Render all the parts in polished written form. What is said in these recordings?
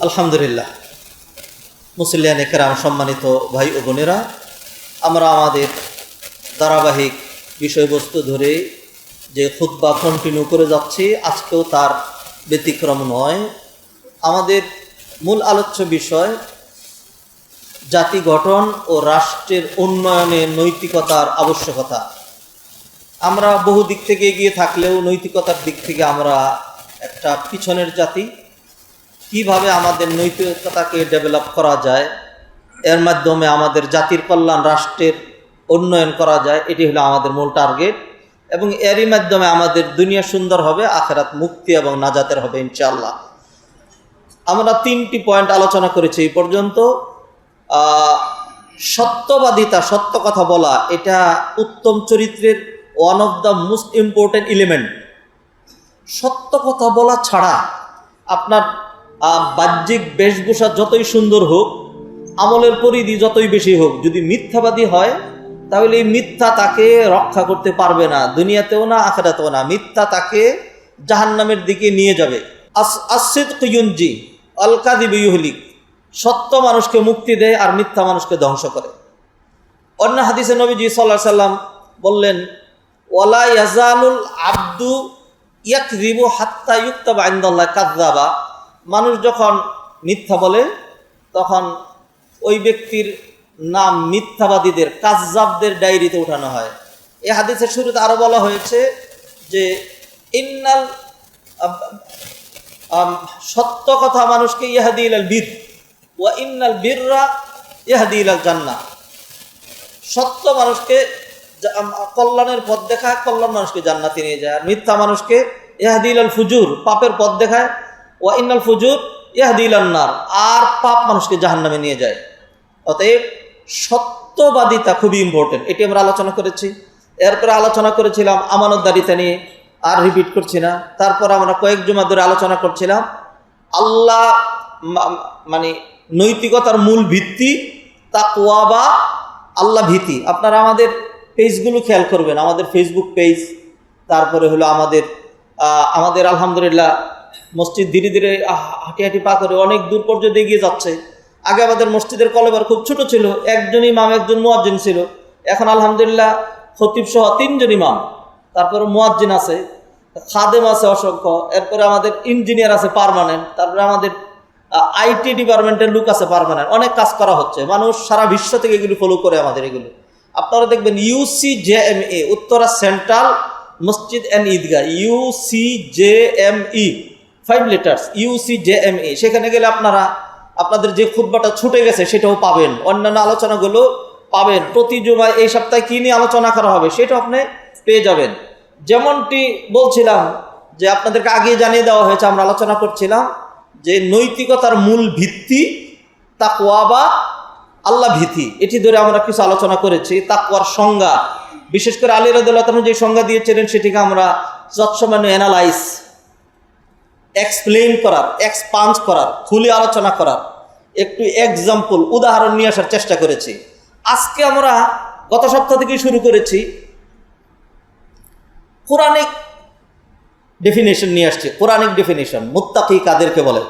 আলহামদুলিল্লাহ। মুসলিয়ান একরাম, সম্মানিত ভাই ও বোনেরা, আমরা আমাদের ধারাবাহিক বিষয়বস্তু ধরে যে খুতবা কন্টিনিউ করে যাচ্ছি, আজকেও তার ব্যতিক্রম নয়। আমাদের মূল আলোচ্য বিষয় জাতি গঠন ও রাষ্ট্রের উন্নয়নে নৈতিকতার আবশ্যকতা। আমরা বহু দিক থেকে এগিয়ে থাকলেও নৈতিকতার দিক থেকে আমরা একটা পিছনের জাতি। কিভাবে আমাদের নৈতিকতাকে ডেভেলপ করা যায়, এর মাধ্যমে আমাদের জাতির কল্যাণ, রাষ্ট্রের উন্নয়ন করা যায়, এটি হলো আমাদের মূল টার্গেট। এবং এরই মাধ্যমে আমাদের দুনিয়া সুন্দর হবে, আখিরাত মুক্তি এবং নাজাতের হবে ইনশাআল্লাহ। আমরা 3টি পয়েন্ট আলোচনা করেছি এই পর্যন্ত। সত্যবাদিতা, সত্য কথা বলা, এটা উত্তম চরিত্রের one of the most important element. সত্য কথা বলা ছাড়া আপনার বাহ্যিক বেশভূষা যতই সুন্দর হোক, আমলের পরিধি যতই বেশি হোক, যদি মিথ্যাবাদী হয় তাহলে এই মিথ্যা তাকে রক্ষা করতে পারবে না, দুনিয়াতেও না আখিরাতেও না। মিথ্যা তাকে জাহান্নামের দিকে নিয়ে যাবে। আসিদকু ইউনজি আল কাযিবু ইউহলিক। সত্য মানুষকে মুক্তি দেয় আর মিথ্যা মানুষকে ধ্বংস করে। অন্য হাদিসে নবীজি সাল্লাল্লাহু আলাইহি সাল্লাম বললেন, ওয়ালা ইয়াজালুল আবদু ইয়াকযিবু হাত্তা ইউকতাবা ইনদাল্লাহি কাযযাবা। মানুষ যখন মিথ্যা বলে তখন ওই ব্যক্তির নাম মিথ্যাবাদীদের, কাযযাবদের ডায়েরিতে ওঠানো হয়। এই হাদিসের শুরুতে আরো বলা হয়েছে যে ইন্নাল সত্য কথা মানুষকে ইয়াহদি ইলাল বির ওয়া ইন্নাল বিররা ইয়াহদি ইলাল জান্নাহ। সত্য মানুষকে কল্যাণের পথ দেখায়, কল্যাণ মানুষকে জান্নাতে নিয়ে যায়। আর মিথ্যা মানুষকে ইয়াহদি ইলাল ফুজুর, পাপের পথ দেখায়। ওয়া ইন্নাল ফুজুর ইয়াহদি ইলান নার, আর পাপ মানুষকে জাহান্নামে নিয়ে যায়। অতএব সত্যবাদিতা খুবই ইম্পর্টেন্ট, এটি আমরা আলোচনা করেছি। এরপরে আলোচনা করেছিলাম আমানতদারিতা নিয়ে, আর রিপিট করছি না। তারপর আমরা কয়েক জুমা ধরে আলোচনা করছিলাম আল্লাহ মানে নৈতিকতার মূল ভিত্তি তাকওয়া বা আল্লাহ ভীতি। আপনারা আমাদের পেজগুলো খেয়াল করবেন, আমাদের ফেসবুক পেজ, তারপরে হলো আমাদের আলহামদুলিল্লাহ মসজিদ ধীরে ধীরে হাঁটি হাঁটি পা করে অনেক দূর পর্যন্ত এগিয়ে যাচ্ছে। আগে আমাদের মসজিদের কলেবর খুব ছোট ছিল, একজন ইমাম, একজন মুয়াজ্জিন ছিল। এখন আলহামদুলিল্লাহ খতিব সহ 3জন ইমাম, তারপরে মুয়াজ্জিন আছে, খাদেম আছে অসংখ্য, এরপরে আমাদের ইঞ্জিনিয়ার আছে পার্মানেন্ট, তারপরে আমাদের আইটি ডিপার্টমেন্টের লোক আছে পার্মানেন্ট। অনেক কাজ করা হচ্ছে, মানুষ সারা বিশ্ব থেকে এগুলো ফলো করে আমাদের এগুলো। আপনারা দেখবেন UCJME, উত্তরা সেন্ট্রাল মসজিদ and Eidgah, UCJME, 5 letters, UCJME। সেখানে গেলে আপনাদের যে খুতবাটা ছুটে গেছে সেটাও পাবেন, অন্যান্য আলোচনাগুলো পাবেন। প্রতি জুমায় এই সপ্তাহে কী নিয়ে আলোচনা করা হবে সেটাও আপনি পেয়ে যাবেন। যেমনটি বলছিলাম যে আপনাদেরকে আগে জানিয়ে দেওয়া হয়েছে, আমরা আলোচনা করছিলাম যে নৈতিকতার মূল ভিত্তি তাকওয়া বা আল্লাহ ভীতি। এটি ধরে আমরা কিছু আলোচনা করেছি। তাকওয়ার সংজ্ঞা, বিশেষ করে আলী রাদিয়াল্লাহু আনহু যে সংজ্ঞা দিয়েছিলেন সেটিকে আমরা যৎসামান্য অ্যানালাইজ, এক্সপ্লেইন করার, এক্সপান্স করার, খুলে আলোচনা করার একটু এক্সাম্পল, উদাহরণ নিয়ে আসার চেষ্টা করেছি। আজকে আমরা গত সপ্তাহ থেকে শুরু করেছি কোরআনিক ডেফিনেশন নিয়ে আসছে। কোরআনিক ডেফিনেশন মুত্তাকি কাদেরকে বলে?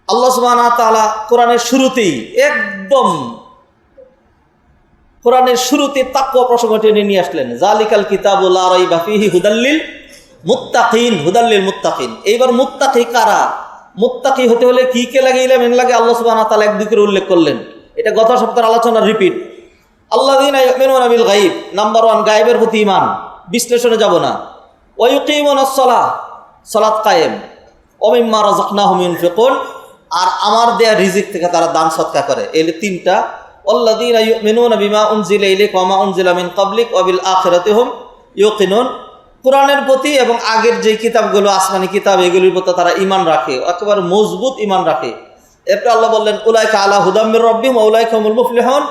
আল্লাহ সুবহানাহু ওয়া তাআলা কোরআনের শুরুতেই, একদম কোরআনের শুরুতে তাকওয়া প্রসঙ্গটি নিয়ে আসলেন। যালিকাল কিতাবু লা রাইবা ফীহি হুদাল লিল মুত্তাকিন, হুদাল লিল মুত্তাকিন। এইবার মুত্তাকি কারা? মুত্তাকি হতে হলে কি কে লাগে, ইলম লাগে, আল্লাহ সুবহানাহু ওয়া তাআলা এক দুই করে উল্লেখ করলেন। এটা গত সপ্তাহের আলোচনার রিপিট। আল্লাযীনা ইউমিনুনা বিল গায়ব, নাম্বার 1 গায়বের প্রতি ঈমান, বিশ্লেষণে যাব না। ওয়া ইউকিমুনাস সালাহ, সালাত কায়েম। ওয়া মিম্মা রাযাকনাহুম ইউনফিকুন, আর আমার দেয়া রিজিক থেকে তারা দান সদকা করে। এই 3টা। আল্লাযীনা ইউমিনুনা বিমা উনজিলা ইলাইকা ওয়া মা উনজিলা মিন ক্বাবলিক ওয়া বিল আখিরাতি হুম ইউকিনুন। কোরআনের প্রতি এবং আগের যে কিতাবগুলো, আসমানি কিতাব, এগুলির প্রতি তারা ঈমান রাখে, একেবারে মজবুত ঈমান রাখে। এরপর আল্লাহ বললেন উলাইকা আলা হুদাম মির রাব্বিহিম ওয়া উলাইকা হুমুল মুফলিহুন।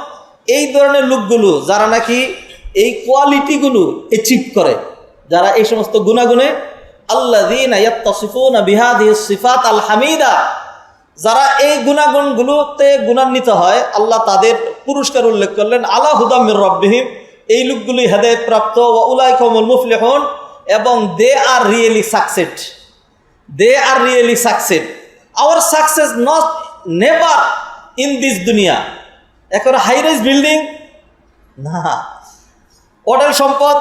এই ধরনের লোকগুলো যারা নাকি এই কোয়ালিটিগুলো অ্যাচিভ করে, যারা এই সমস্ত গুণাগুণে, আল্লাযীনা ইয়াত্তাসিফুনা বিহাদিহিস সিফাত আল হামিদা, যারা এই গুণাগুণগুলোতে গুণান্বিত হয়, আল্লাহ তাদের পুরস্কার উল্লেখ করলেন। আলা হুদাম মির রাব্বিহিম, এই লোকগুলি হেদায়েত প্রাপ্ত। ওয়া উলাইকা হুমুল মুফলিহুন, এবং they are really succeed. Our success not never in this দুনিয়া। এখন হাই রাইজ বিল্ডিং না, অডেল সম্পদ,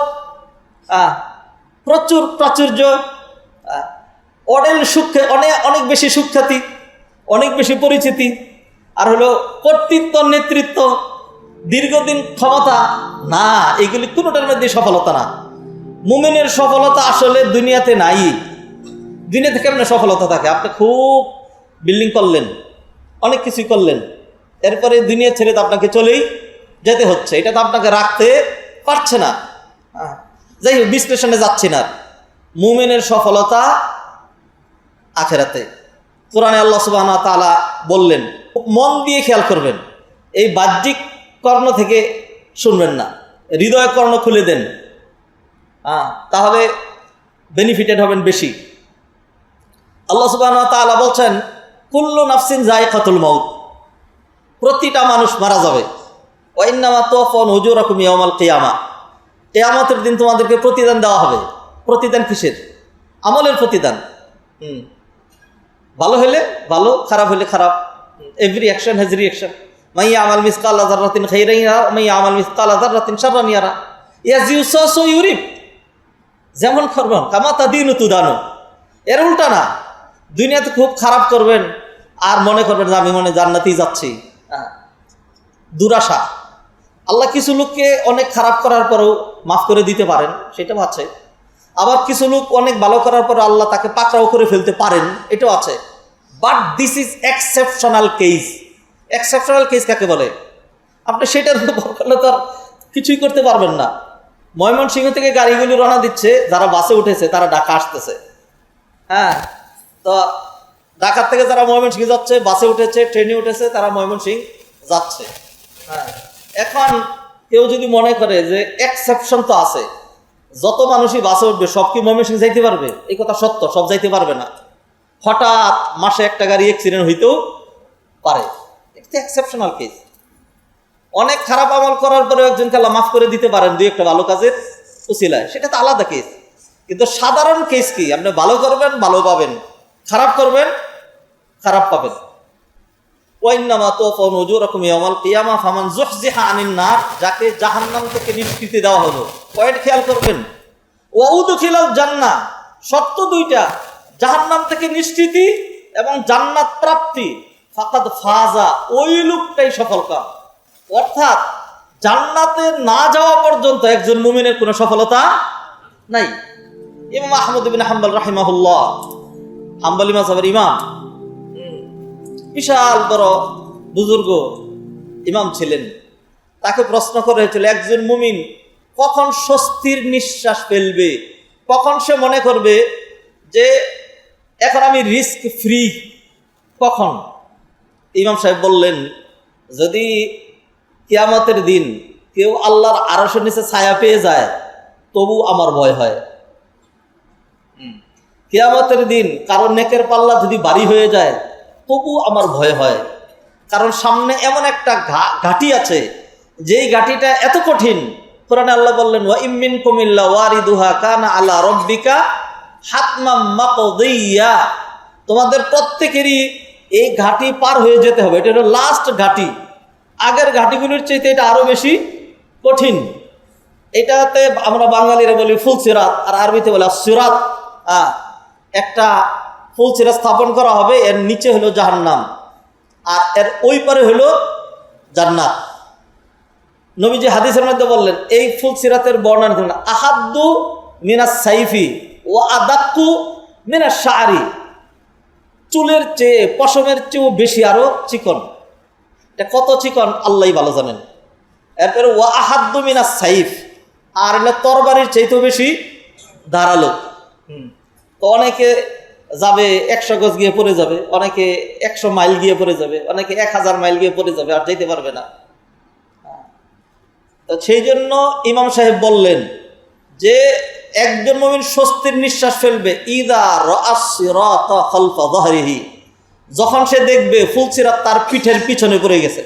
প্রচুর প্রাচুর্য, অডেল সুখ্যা, অনেক বেশি সুখ্যাতি, অনেক বেশি পরিচিতি, আর হলো কর্তৃত্ব, নেতৃত্ব, দীর্ঘদিন ক্ষমতা, না, এগুলি কোনোটার মধ্যে সফলতা না। মুমিনের সফলতা আসলে দুনিয়াতে নাই। দুনিয়াতে কেমন সফলতা থাকে? আপনি খুব বিল্ডিং করলেন, অনেক কিছুই করলেন, এরপরে দুনিয়া ছেড়ে তো আপনাকে চলেই যেতে হচ্ছে, এটা তো আপনাকে রাখতে পারছে না। যাই হোক, বিশ্লেষণে যাচ্ছি না। মুমিনের সফলতা আখেরাতে। কোরআনে আল্লাহ সুবহানাহু ওয়া তাআলা বললেন, মন দিয়ে খেয়াল করবেন, এই বাহ্যিক কর্ণ থেকে শুনবেন না, হৃদয় কর্ণ খুলে দেন, তাহলে বেনিফিটেড হবেন বেশি। আল্লাহ সুবহানাহু ওয়া তাআলা বলছেন, কুল্লু নাফসিন যায়কাতুল মাউত, প্রতিটা মানুষ মারা যাবে। ওয়া ইন্নামা তুওয়াফাউনা উজুরাকুম ইয়াওমাল কিয়ামা, কিয়ামতের দিন তোমাদেরকে প্রতিদান দেওয়া হবে। প্রতিদান কিসের? আমলের প্রতিদান। ভালো হলে ভালো, খারাপ হলে খারাপ। Every action has reaction. মান ইয়ামাল মিসকালা যাররাতিন খাইরান ইয়ারা ওয়া মান ইয়ামাল মিসকালা যাররাতিন শাররান ইয়ারা। ইয়াজ ইউ সো ইউরিপ, যেমন করবেন কামা তাদিনু তুদানু। এর উল্টা না, দুনিয়াতে খুব খারাপ করবেন আর মনে করবেন যে আমি মনে জান্নাতেই যাচ্ছি। দুরাশা। আল্লাহ কিছু লোককে অনেক খারাপ করার পরেও মাফ করে দিতে পারেন, সেটাও আছে। আবার কিছু লোক অনেক ভালো করার পর আল্লাহ তাকে পাকড়াও করে ফেলতে পারেন, এটাও আছে। But this is exceptional case. Exceptional case কাকে বলে? আপনি সেটার উপর করলে তো আর কিছুই করতে পারবেন না। ময়মনসিংহ থেকে গাড়িগুলি রওনা দিচ্ছে, যারা বাসে উঠেছে তারা ঢাকা আসতেছে। তো ঢাকার থেকে যারা ময়মনসিংহ যাচ্ছে, বাসে উঠেছে, ট্রেনে উঠেছে, তারা ময়মনসিংহ যাচ্ছে। এখন কেউ যদি মনে করে যে এক্সেপশন তো আছে, যত মানুষই বাসে উঠবে সব কি ময়মনসিংহ যাইতে পারবে? এই কথা সত্য, সব যাইতে পারবে না। হঠাৎ মাসে একটা গাড়ি অ্যাক্সিডেন্ট হইতেও পারে, এটা এক্সেপশনাল কেস। অনেক খারাপ আমল করার পরে একজনকে আল্লাহ মাফ করে দিতে পারেন দুই একটা ভালো কাজের উসিলায়, সেটা তো আলাদা কেস। কিন্তু সাধারণ কেস কি? আপনি ভালো করবেন, ভালো পাবেন, খারাপ করবেন, খারাপ পাবেন। ওয়াইন্নামা তুওয়াফাউনা উজুরাকুম ইয়াওমাল কিয়ামা ফামান যুহজিহা আনিন নার, যাকে জাহান্নাম থেকে নিষ্কৃতি দেওয়া হলো। পয়েন্ট খেয়াল করবেন। ওয়া উদখিলাল জান্নাহ, শর্ত দুইটা, জাহান্নাম থেকে নিষ্কৃতি এবং জান্নাত প্রাপ্তি। ফাকাদ ফাজা, ওই লোকটাই সফলকাম। অর্থাৎ জান্নাতে না যাওয়া পর্যন্ত একজন মুমিনের কোনো সফলতা নাই। ইমাম আহমদ ইবনে হাম্বল রাহিমাহুল্লাহ, হাম্বলি মাযহাবের ইমাম, বিশাল বড় বুজুর্গ ইমাম ছিলেন। তাকে প্রশ্ন করা হয়েছিল, একজন মুমিন কখন স্বস্তির নিঃশ্বাস ফেলবে, কখন সে মনে করবে যে এখন আমি রিস্ক ফ্রি, কখন? ইমাম সাহেব বললেন, যদি কিয়ামতের দিন কেউ আল্লাহর আরশের নিচে ছায়া পেয়ে যায় তবু আমার ভয় হয়। কিয়ামতের দিন কারো নেকের পাল্লা যদি ভারী হয়ে যায় তবু আমার ভয় হয়, কারণ সামনে এমন একটা ঘাটি আছে যেই ঘাটিটা এত কঠিন। কোরআনে আল্লাহ বললেন, ওয়া ইম মিনকুম ইল্লা ওয়ারিদুহা কানা আলা রাব্বিকা হাতমাম মাকদিয়া, তোমাদের প্রত্যেকেরই এই ঘাটি পার হয়ে যেতে হবে। এটা হলো লাস্ট ঘাটি, আগের ঘাটিগুলির চাইতে এটা আরো বেশি কঠিন। এটাতে আমরা বাঙালিরা বলি ফুল সিরাত, আর আরবিতে বলে সিরাত। একটা ফুল সিরাত স্থাপন করা হবে, এর নিচে হলো জাহান্নাম আর এর ওই পারে হলো জান্নাত। নবীজি হাদিসের মধ্যে বললেন, এই ফুল সিরাতের বর্ণনা দিলেন, আহাদ্দু মিনাস সাইফি ওয়া আদাক্কু মিনাস শাআরি, চুলের চেয়ে, পশমের চেয়েও বেশি আরো চিকন। এটা কত চিকন আল্লাহই ভালো জানেন। এরপরে ওয়া আহাদ্দু মিনাস সাইফ, আর এলে তরবারির চাইতেও বেশি ধারালো। তো অনেকে যাবে 100 গজ গিয়ে পড়ে যাবে, অনেকে 100 মাইল গিয়ে পড়ে যাবে, অনেকে 1000 মাইল গিয়ে পড়ে যাবে, আর যেতে পারবে না। তো সেই জন্য ইমাম সাহেব বললেন যে একজন মুমিন স্বস্তির নিঃশ্বাস ফেলবে ইদা রাআস সিরাতা খালফা যাহরিহি, যখন সে দেখবে ফুলসিরাত তার পিঠের পিছনে পড়ে গেছে।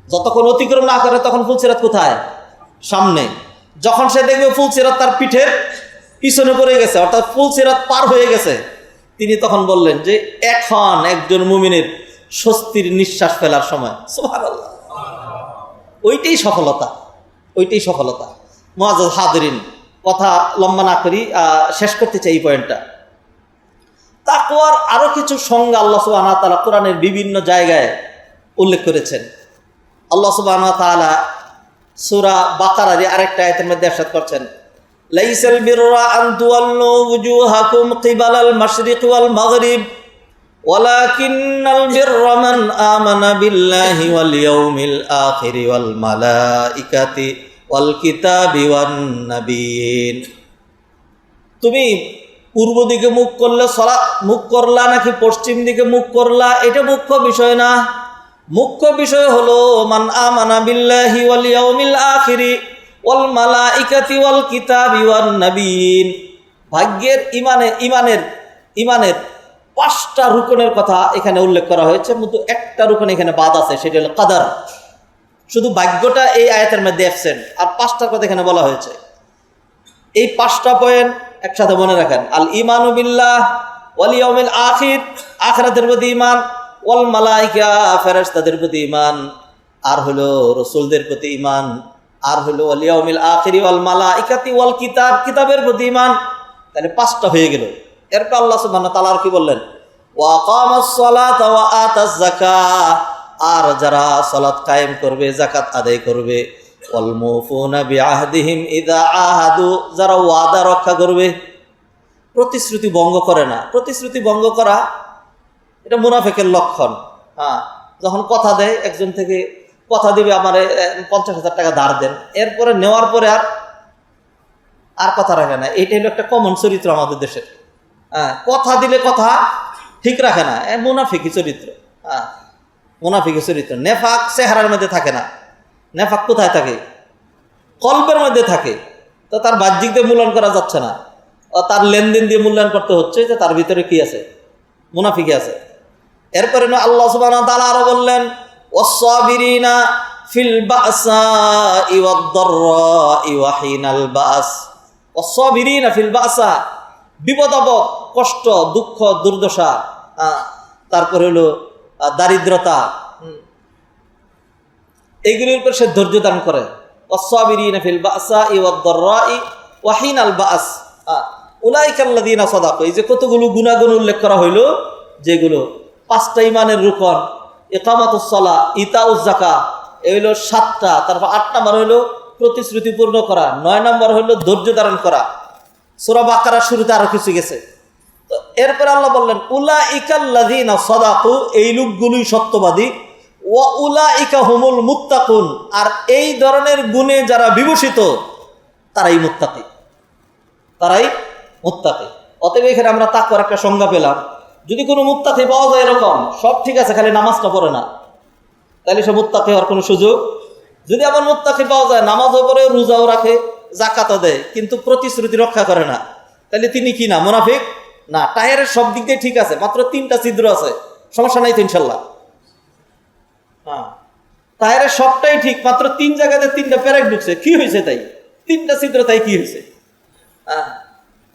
যতক্ষণ অতিক্রম না করে তখন ফুলসিরাত কোথায়? সামনে। যখন সে দেখবে ফুলসিরাত তার পিঠের পিছনে পড়ে গেছে, অর্থাৎ ফুলসিরাত পার হয়ে গেছে, তিনি তখন বললেন যে এখন একজন মুমিনের স্বস্তির নিঃশ্বাস ফেলার সময়। সুবহানাল্লাহ। ওইটাই সফলতা, ওইটাই সফলতা। মুআজ্জাজ হাদিরিন, কথা লম্বা না করি, শেষ করতে চাই এই পয়েন্টটা। তাকওয়ার আরো কিছু সংজ্ঞা আল্লাহ সুবহানাহু ওয়া তাআলা কোরআনের বিভিন্ন জায়গায় উল্লেখ করেছেন। আল্লাহ সুবহানাহু ওয়া তাআলা সূরা বাকারার আরেকটা আয়াতের মধ্যে ইরশাদ করছেন, লাইসাল বিররা আন তুওয়াল্লু ওয়ুজুহাকুম কিবালাল মাশরিক ওয়াল মাগরিব ওয়ালাকিন্নাল বিররা মান আমানা বিল্লাহি ওয়াল ইয়াউমিল আখির ওয়াল মালাইকাতি ওয়াল কিতাবি ওয়ান নাবিয়িন। তুমি পূর্ব দিকে মুখ করলে মুখ করলা নাকি পশ্চিম দিকে মুখ করলা, এটা মুখ্য বিষয় না। মুখ্য বিষয় হলো মান আমানা বিল্লাহি ওয়াল ইয়াউমিল আখির ওয়াল মালাইকাতি ওয়াল কিতাবি ওয়ান নাবিয়িন। ভাগ্যের ইমানের 5টা রুকনের কথা এখানে উল্লেখ করা হয়েছে, কিন্তু একটা রুকন এখানে বাদ আছে, সেটা হলো কাদার। শুধু ভাগ্যটা এই আয়াতের মধ্যে অ্যাবসেন্ট, আর 5টার কথা এখানে বলা হয়েছে। এই 5টা পয়েন্ট একসাথে মনে রাখেন। আল ইমানু বিল্লাহ ওয়াল ইয়াউমিল আখির, আখিরাতের প্রতি ঈমান, ওয়াল মালাইকা, ফেরেশতাদের প্রতি ঈমান, আর হলো রাসূলদের প্রতি ঈমান, আর হলো ওয়াল ইয়াউমিল আখির ওয়াল মালাইকাতি ওয়াল কিতাব, কিতাবের প্রতি ঈমান। তাহলে 5টা হয়ে গেল। এরপর আল্লাহ সুবহানাহু ওয়া তাআলা কি বললেন, ওয়া আকামাস সালাতা ওয়া আতাজ যাকাত, আর যারা সালাত কায়েম করবে, যাকাত আদায় করবে, ওয়াল মুফুনা বিআহদিহিম ইযা আহাদু, যারা ওয়াদা রক্ষা করবে, প্রতিশ্রুতি ভঙ্গ করে না। প্রতিশ্রুতি ভঙ্গ করা এটা মুনাফিকের লক্ষণ। যখন কথা দেয়, একজন থেকে কথা দিবে আমারে 50,000 টাকা ধার দেন, এরপরে নেওয়ার পরে আর কথা রাখে না। এটা হলো একটা কমন চরিত্র আমাদের দেশের। কথা দিলে কথা ঠিক রাখে না, মুনাফিকি চরিত্র। মুনাফিকি চরিত্র। নেফাক চেহারার মধ্যে থাকে না, নেফাক কোথায় থাকে? কল্পের মধ্যে থাকে। তো তার বাহ্যিক দিয়ে মূল্যায়ন করা যাচ্ছে না, তার লেনদেন দিয়ে মূল্যায়ন করতে হচ্ছে যে তার ভিতরে কি আছে, মুনাফিকি আছে। এরপরে আল্লাহ সুবহানাহু ওয়া তাআলা আরো বললেন, ওয়াস-সাবিরিনা ফিল বাসাই ওয়াদ-দাররাই ওয়া হিনাল বাস। ওয়াস-সাবিরিনা ফিল বাসা, বিপদ আপদ, কষ্ট, দুঃখ, দুর্দশা, তারপরে হলো দারিদ্রতা, এইগুলির উপর সে ধৈর্য দান করে। ওয়াস-সাবিরিনা ফিল বাসাই ওয়াদ-দাররাই ওয়া হিনাল বাস উলাইকাল্লাযীনা সাদাকু। এই যে কতগুলো গুণাগুণ উল্লেখ করা হইল, যেগুলো 5টা ইমানের রুকন, ইকামাতুস সালাহ, ইতাউজ যাকাত, এই হইল 7টা। তারপর 8 নম্বর হইল প্রতিশ্রুতি পূর্ণ করা, 9 নম্বর হইল ধৈর্য ধারণ করা। সূরা বাকারার শুরুতে আরো কিছু গেছে। তো এরপর আল্লাহ বললেন, উলাইকাল্লাযীনা সাদাকু, এই লোকগুলোই সত্যবাদী, ওয়া উলাইকা হুমুল মুত্তাকুন, আর এই ধরনের গুণে যারা বিভূষিত তারাই মুত্তাকি, তারাই মুত্তাকি। অতএব এখানে আমরা তাকওয়ার একটা সংজ্ঞা পেলাম। যদি কোনো মুত্তাকি পাওয়া যায় এরকম, সব ঠিক আছে, খালি নামাজটা পড়ে না, তাহলে সে মুত্তাকি হওয়ার কোনো সুযোগ। যদি আমার মুত্তাকি পাওয়া যায়, নামাজও পড়ে, রোজাও রাখে, যাকাতও দেয়, কিন্তু প্রতিশ্রুতি রক্ষা করে না, তাহলে তিনি কি না, মুনাফিক না? টায়ারের সব দিক দিয়ে ঠিক আছে, মাত্র 3টা ছিদ্র আছে, সমস্যা নাই তো ইনশাল্লাহ। টায়ারের সবটাই ঠিক, মাত্র 3 জায়গাতে 3টা প্যারেক ঢুকছে, কি হয়েছে তাই? 3টা ছিদ্র, তাই কি হয়েছে?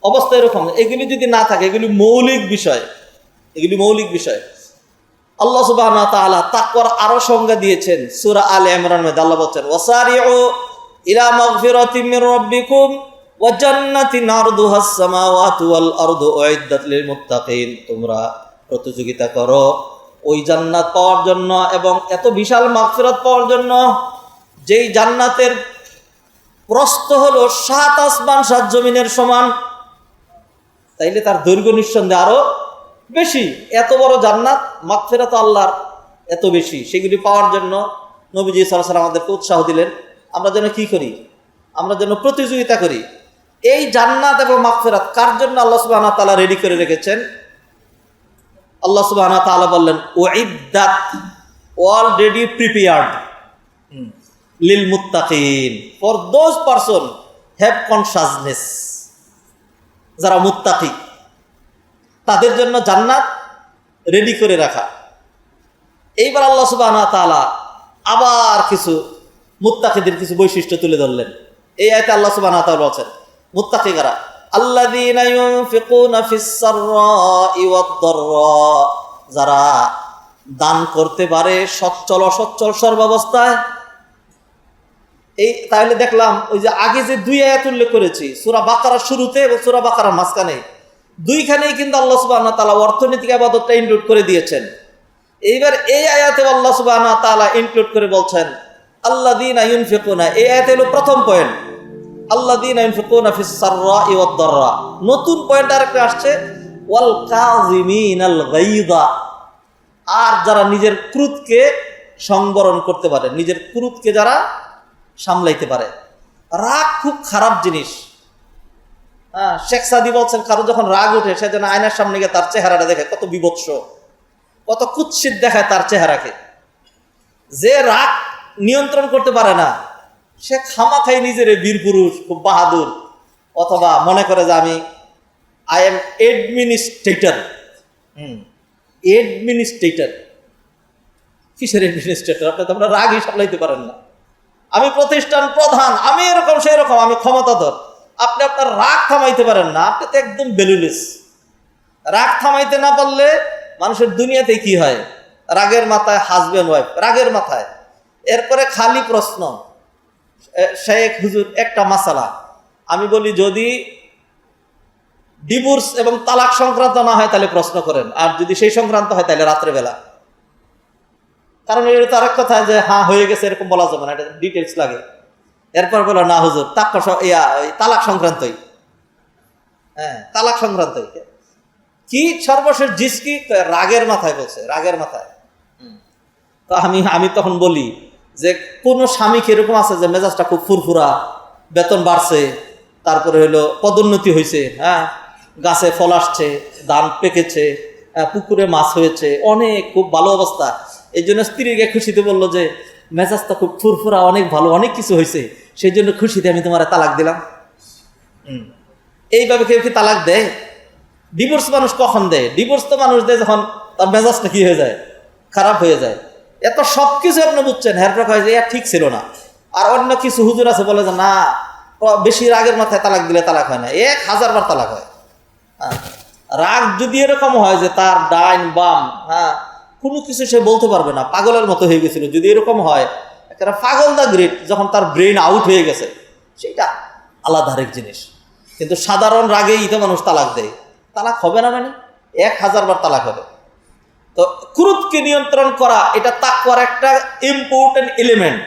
অবস্থা এরকম। এগুলি যদি না থাকে, এগুলি মৌলিক বিষয়, এগুলি মৌলিক বিষয়। আল্লাহ সুবহানাহু ওয়া তাআলা তাকওয়ার আরো সংজ্ঞা দিয়েছেন সূরা আলে ইমরানের মধ্যে। আল্লাহ বলেন, ওয়াসারিউ ইলা মাগফিরাতিম মির রাব্বিকুম ওয়া জান্নাতিন আরদুহাস সামাওয়াতু ওয়াল আরদু উইদ্দাত লিল মুত্তাকিন। তোমরা প্রতিযোগিতা করো ওই জান্নাত পাওয়ার জন্য, এবং এত বিশাল মাগফিরাত পাওয়ার জন্য, যেই জান্নাতের প্রস্থ হলো 7 আসমান 7 জমিনের সমান, তাইলে তার দৈর্ঘ্য নিঃসন্দেহে আরো বেশি। এত বড় জান্নাত, মাগফিরাত আল্লাহর এত বেশি, সেগুলি পাওয়ার জন্য নবীজি সাল্লাল্লাহু আলাইহি ওয়াসাল্লাম আমাদেরকে উৎসাহ দিলেন, আমরা যেন কি করি, আমরা যেন প্রতিযোগিতা করি। এই জান্নাত এবং মাগফিরাত কার জন্য আল্লাহ সুবহানাহু ওয়া তাআলা রেডি করে রেখেছেন? আল্লাহ সুবহানাহু ওয়া তাআলা বললেন, উইদ্দাত, অলরেডি প্রিপেয়ার্ড, লিল মুত্তাকিন, for those person have consciousness, যারা মুত্তাকি, তাদের জন্য জান্নাত রেডি করে রাখা। এইবার আল্লাহ সুবহানাহু ওয়া তাআলা আবার কিছু মুত্তাকিদের কিছু বৈশিষ্ট্য তুলে ধরলেন। এই আয়াতে আল্লাহ সুবহানাহু ওয়া তাআলা বলেন, মুত্তাকি কারা? আল্লাযীনা ইউনফিকুনা ফিস সাররাই ওয়াদ দাররা, যারা দান করতে পারে সচ্ছল অসচ্ছল সর্বাবস্থায়। এই তাহলে দেখলাম ওই যে আগে যে দুই আয়াত উল্লেখ করেছি সূরা বাকারার শুরুতে এবং সূরা বাকারার মাঝখানে, দুইখানেই কিন্তু আল্লাহ সুবহানাহু ওয়া তাআলা অর্থনৈতিক ইবাদতটা ইনক্লুড করে দিয়েছেন। এইবার এই আয়াতে আল্লাহ সুবহানাহু ওয়া তাআলা ইনক্লুড করে বলছেন আল্লাযীনা ইউনফিকুনা, এই আয়াতে হলো প্রথম পয়েন্ট, আল্লাযীনা ইউনফিকুনা ফিস সাররাই ওয়াদ দাররা। নতুন পয়েন্ট আরেকটা আসছে, ওয়াল কাযিমিনাল গায়যা, আর যারা নিজের ক্রোধকে সংবরণ করতে পারে, নিজের ক্রোধকে যারা সামলাইতে পারে। রাগ খুব খারাপ জিনিস। শেখ সাদি বলছেন কারো যখন রাগ ওঠে সে যেন আয়নার সামনে গিয়ে তার চেহারাটা দেখে কত বিভৎস, কত কুৎসিত দেখায় তার চেহারাকে। যে রাগ নিয়ন্ত্রণ করতে পারে না সে খামাখাই নিজের বীর পুরুষ, খুব বাহাদুর, অথবা মনে করে যে আমি আই এম এডমিনিস্ট্রেটর। এডমিনিস্ট্রেটর কিসের এডমিনিস্ট্রেটর? আপনি তো আপনার রাগই সামলাইতে পারেন না। আমি প্রতিষ্ঠান প্রধান, আমি এরকম সেরকম, আমি ক্ষমতাধর। আপনি আপনার রাগ থামাইতে পারেন না, আপনি তো একদম বেলুলিস। রাগ থামাইতে না পারলে মানুষের দুনিয়াতে কি হয়? রাগের মাথায় হাজবেন্ড ওয়াইফ, রাগের মাথায়। এরপরে খালি প্রশ্ন, শেখ হুজুর একটা মাসালা আমি বলি, যদি ডিভোর্স এবং তালাক সংক্রান্ত না হয় তাহলে প্রশ্ন করেন, আর যদি সেই সংক্রান্ত হয় তাহলে রাত্রেবেলা। কারণ এটা তো আরেক কথা যে হ্যাঁ হয়ে গেছে এরকম বলা যাবে না, এটা ডিটেলস লাগে। এরপর বলো না হুজুর তালাক সংক্রান্তই, হ্যাঁ তালাক সংক্রান্তই। কি সর্বশেষ জিস কি রাগের মাথায় বলছে, রাগের মাথায়। তো আমি তখন বলি যে কোন স্বামী কিরকম আছে যে মেজাজটা খুব ফুরফুরা, বেতন বাড়ছে, তারপরে হলো পদোন্নতি হয়েছে, হ্যাঁ গাছে ফল আসছে, ধান পেকেছে, পুকুরে মাছ হয়েছে, অনেক খুব ভালো অবস্থা। এই জন্য স্ত্রীকে খুশিতে বললো যে মেজাজটা খুব ফুরফুরা, অনেক ভালো, অনেক কিছু হয়েছে, সেই জন্য খুশিতে আমি তোমার তালাক দিলাম। এইভাবে কেউ কি তালাক দেয়? ডিভোর্স মানুষ কখন দেয়? ডিভোর্স তো মানুষ দেয় যখন তার মেজাজটা কি হয়ে যায়, খারাপ হয়ে যায়। এত সব কিছু আপনি বুঝছেন, হেরফের হয় যে ঠিক ছিল না। আর অন্য কিছু হুজুর আছে বলে যে না, বেশি রাগের মাথায় তালাক দিলে তালাক হয় না, 1000 বার তালাক হয়। রাগ যদি এরকম হয় যে তার ডাইন বাম কোনো কিছু সে বলতে পারবে না, পাগলের মতো হয়ে গেছিল, যদি এরকম হয় একটা পাগল দা গ্রেট, যখন তার ব্রেন আউট হয়ে গেছে, সেটা আলাদা আরেক জিনিস। কিন্তু সাধারণ রাগেই তো মানুষ তালাক দেয়। তালাক হবে না মানে 1000 বার তালাক হবে। তো ক্রোধকে নিয়ন্ত্রণ করা এটা তাকওয়ার একটা ইম্পর্টেন্ট এলিমেন্ট।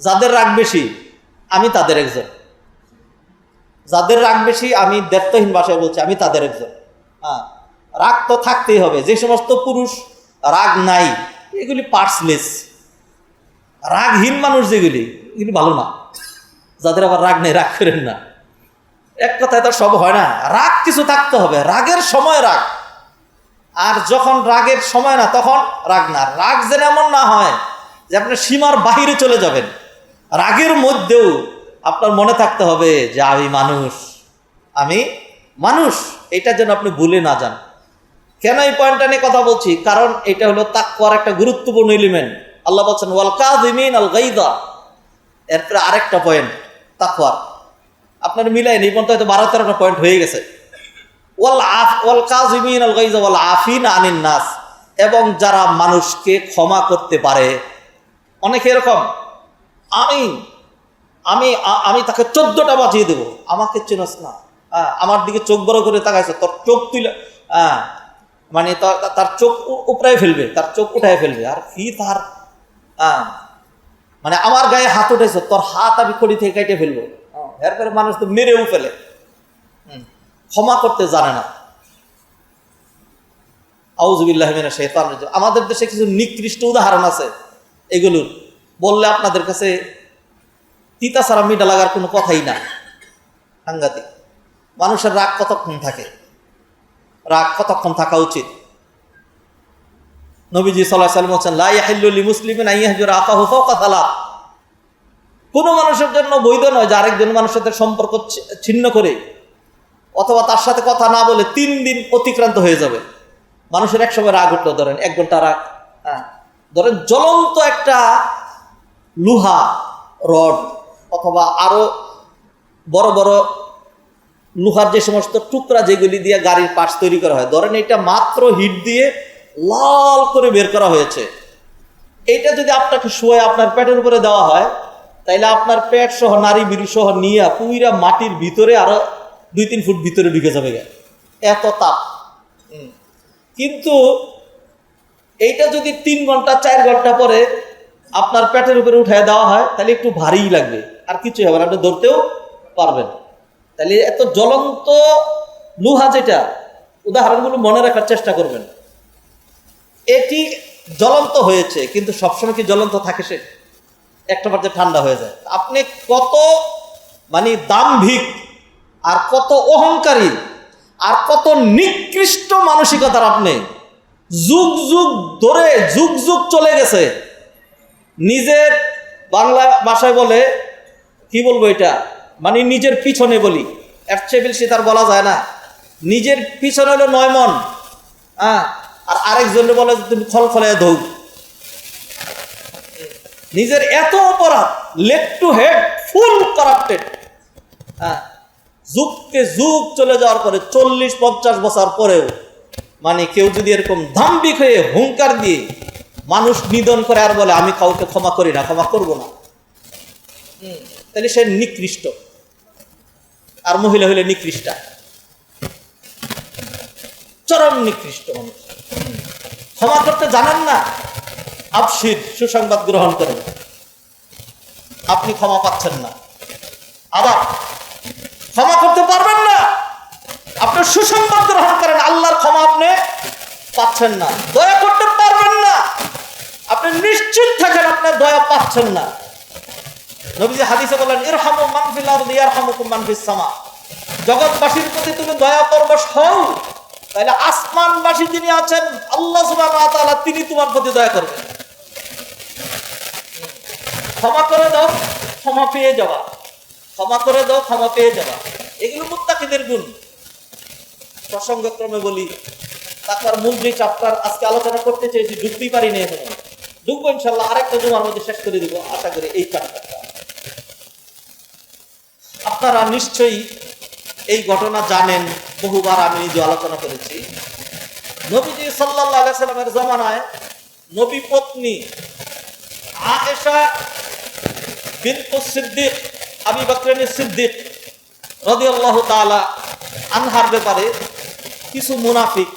যাদের রাগ বেশি আমি তাদের একজন, যাদের রাগ বেশি আমি দ্ব্যর্থহীন ভাষায় বলছি আমি তাদের একজন। রাগ তো থাকতেই হবে। যে সমস্ত পুরুষ রাগ নাই এগুলি পার্টসলেস। রাগহীন মানুষ যেগুলি, এগুলি ভালো না। যাদের আবার রাগ নেই, রাগ করেন না। এক কথায় তো সব হয় না, রাগ কিছু থাকতে হবে। রাগের সময় রাগ, আর যখন রাগের সময় না তখন রাগ না। রাগ যেন এমন না হয় যে আপনি সীমার বাহিরে চলে যাবেন। রাগের মধ্যেও আপনার মনে থাকতে হবে যে আমি মানুষ, এটা যেন আপনি ভুলে না যান। কেন এই পয়েন্টটা নিয়ে কথা বলছি? কারণ এটা হলো তাকওয়ার একটা গুরুত্বপূর্ণ এলিমেন্ট। আল্লাহ বলছেন ওয়াল কাযিমিন আল গায়যা। এরপরে আরেকটা পয়েন্ট তাকওয়ার, আপনার মিলাই নেই পর্যন্ত হয়তো 12-13টা পয়েন্ট হয়ে গেছে। ওয়াল কাযিমিন আল গায়যা ওয়াল আফিনা আনিন নাস, এবং যারা মানুষকে ক্ষমা করতে পারে। অনেকে এরকম, আমি তাকে 14টা বাঁচিয়ে দেবো, আমাকে চেনস না, আমার দিকে চোখ বড় করে তাকাইছে, তোর চোখ তুলে মানে তার চোখ উপড়ায় ফেলবে, তার চোখ উঠায় ফেলবে। আর কি তার মানে আমার গায়ে হাত উঠেছে, তোর হাত আমি খড়ি থেকে কেটে ফেলবো। এরপরে মানুষ তো মেরেও ফেলে, ক্ষমা করতে জানে না। আউযুবিল্লাহি মিনাশ শাইতানির রাজিম। আমাদের দেশে কিছু নিকৃষ্ট উদাহরণ আছে, এগুলোর বললে আপনাদের কাছে তিতা ছাড়া মিঠা লাগার কোনো কথাই না। সাংঘাতিক। মানুষের রাগ কতক্ষণ থাকে, রাগ কতক্ষণ থাকা উচিত? নবীজি সাল্লাল্লাহু আলাইহি ওয়াসাল্লাম বলেন লা ইয়াহিল্লু লিমুসলিমিন আন ইয়াহজুরা আখাহু ফাওকা সালাত। কোনো মানুষের জন্য বৈধ নয় যে আরেকজন মানুষের সাথে সম্পর্ক ছিন্ন করে অথবা তার সাথে কথা না বলে 3 দিন অতিক্রান্ত হয়ে যাবে। মানুষের এক সময় রাগ উঠলো, ধরেন 1 ঘন্টা রাগ, ধরেন জ্বলন্ত একটা লোহা রড অথবা আরো বড় বড় লোহার যে সমস্ত টুকরা যেগুলি দিয়ে গাড়ির পার্টস তৈরি করা হয়, ধরেন এটা মাত্র হিট দিয়ে লাল করে বের করা হয়েছে, এইটা যদি আপনাকে শুয়ে আপনার পেটের উপরে দেওয়া হয়, তাইলে আপনার পেট সহ নারী বিড়ি সহ নিয়ে পুইরা মাটির ভিতরে আরো 2-3 ফুট ভিতরে ঢুকে যাবে, এত তাপ। কিন্তু এইটা যদি 3 ঘন্টা 4 ঘন্টা পরে আপনার পেটের উপরে উঠায় দেওয়া হয়, তাহলে একটু ভারীই লাগবে, আর কিছুই হবে না, আপনি ধরতেও পারবেন। তাহলে এত জ্বলন্ত লোহা, যেটা উদাহরণগুলো মনে রাখার চেষ্টা করবেন, এটি জ্বলন্ত হয়েছে, কিন্তু সবসময় কি জ্বলন্ত থাকে? সে একটা পর্যায়ে ঠান্ডা হয়ে যায়। আপনি কত মানে দাম্ভিক আর কত অহংকারী আর কত নিকৃষ্ট মানসিকতার, আপনি যুগ যুগ ধরে যুগ যুগ চলে গেছে, নিজের বাংলা ভাষায় বলে কি বলবো এটা, মানে নিজের পিছনে বলি, এর চেয়ে বেশি তার বলা যায় না। নিজের পিছনে হলো 9 মন, আর আরেকজনে বলে তুমি খলখলে ধৌ। নিজের এত অপরাধ, leg to head full corrupted. যুগকে যুগ চলে যাওয়ার পরে 40-50 বছর পরেও মানে কেউ যদি এরকম দাম্ভিক হয়ে হুঙ্কার দিয়ে মানুষ নিধন করে আর বলে আমি কাউকে ক্ষমা করি না, ক্ষমা করব না, তাহলে সে নিকৃষ্ট। আর মহিলা হইলে নিকৃষ্টা, চরম নিকৃষ্ট মানুষ। ক্ষমা করতে জানেন না, আবশির, সুসংবাদ গ্রহণ করেন, আপনি ক্ষমা পাচ্ছেন না। আবার ক্ষমা করতে পারবেন না, আপনি সুসংবাদ গ্রহণ করেন, আল্লাহর ক্ষমা আপনি পাচ্ছেন না। দয়া করতে পারবেন না, আপনি নিশ্চিত থাকেন আপনার দয়া পাচ্ছেন না। নবীজি হাদিসে বলেন ইরহামু মান ফিল আরদি ইয়ারহামুকুম মান ফিস সামা। জগৎবাসীর প্রতি তুমি দয়া পরবশ হও, তাহলে আসমানবাসী যিনি আছেন আল্লাহ সুবহানাহু ওয়া তাআলা, তিনি তোমার প্রতি দয়া করবেন। ক্ষমা করে দাও, ক্ষমা পেয়ে যাওয়া, ক্ষমা করে দাও, ক্ষমা পেয়ে যাওয়া, এগুলো মুত্তাকিদের গুণ। প্রসঙ্গক্রমে বলি, তাকওয়ার মূল যে চ্যাপ্টার আজকে আলোচনা করতে চেয়েছি, ঢুকতেই পারি না এখনো, ঢুকবো ইনশাআল্লাহ, আরেকটা জুমার মধ্যে শেষ করে দিব আশা করি এই চ্যাপ্টারটা। আপনারা নিশ্চয়ই এই ঘটনা জানেন, বহুবার আমি নিজে আলোচনা করেছি। নবীজি সাল্লাল্লাহু আলাইহি সাল্লামের জামানায় নবী পত্নী আয়েশা বিনতুস সিদ্দিক, আবু বকর সিদ্দিক রাদিয়াল্লাহু তাআলা আনহার ব্যাপারে কিছু মুনাফিক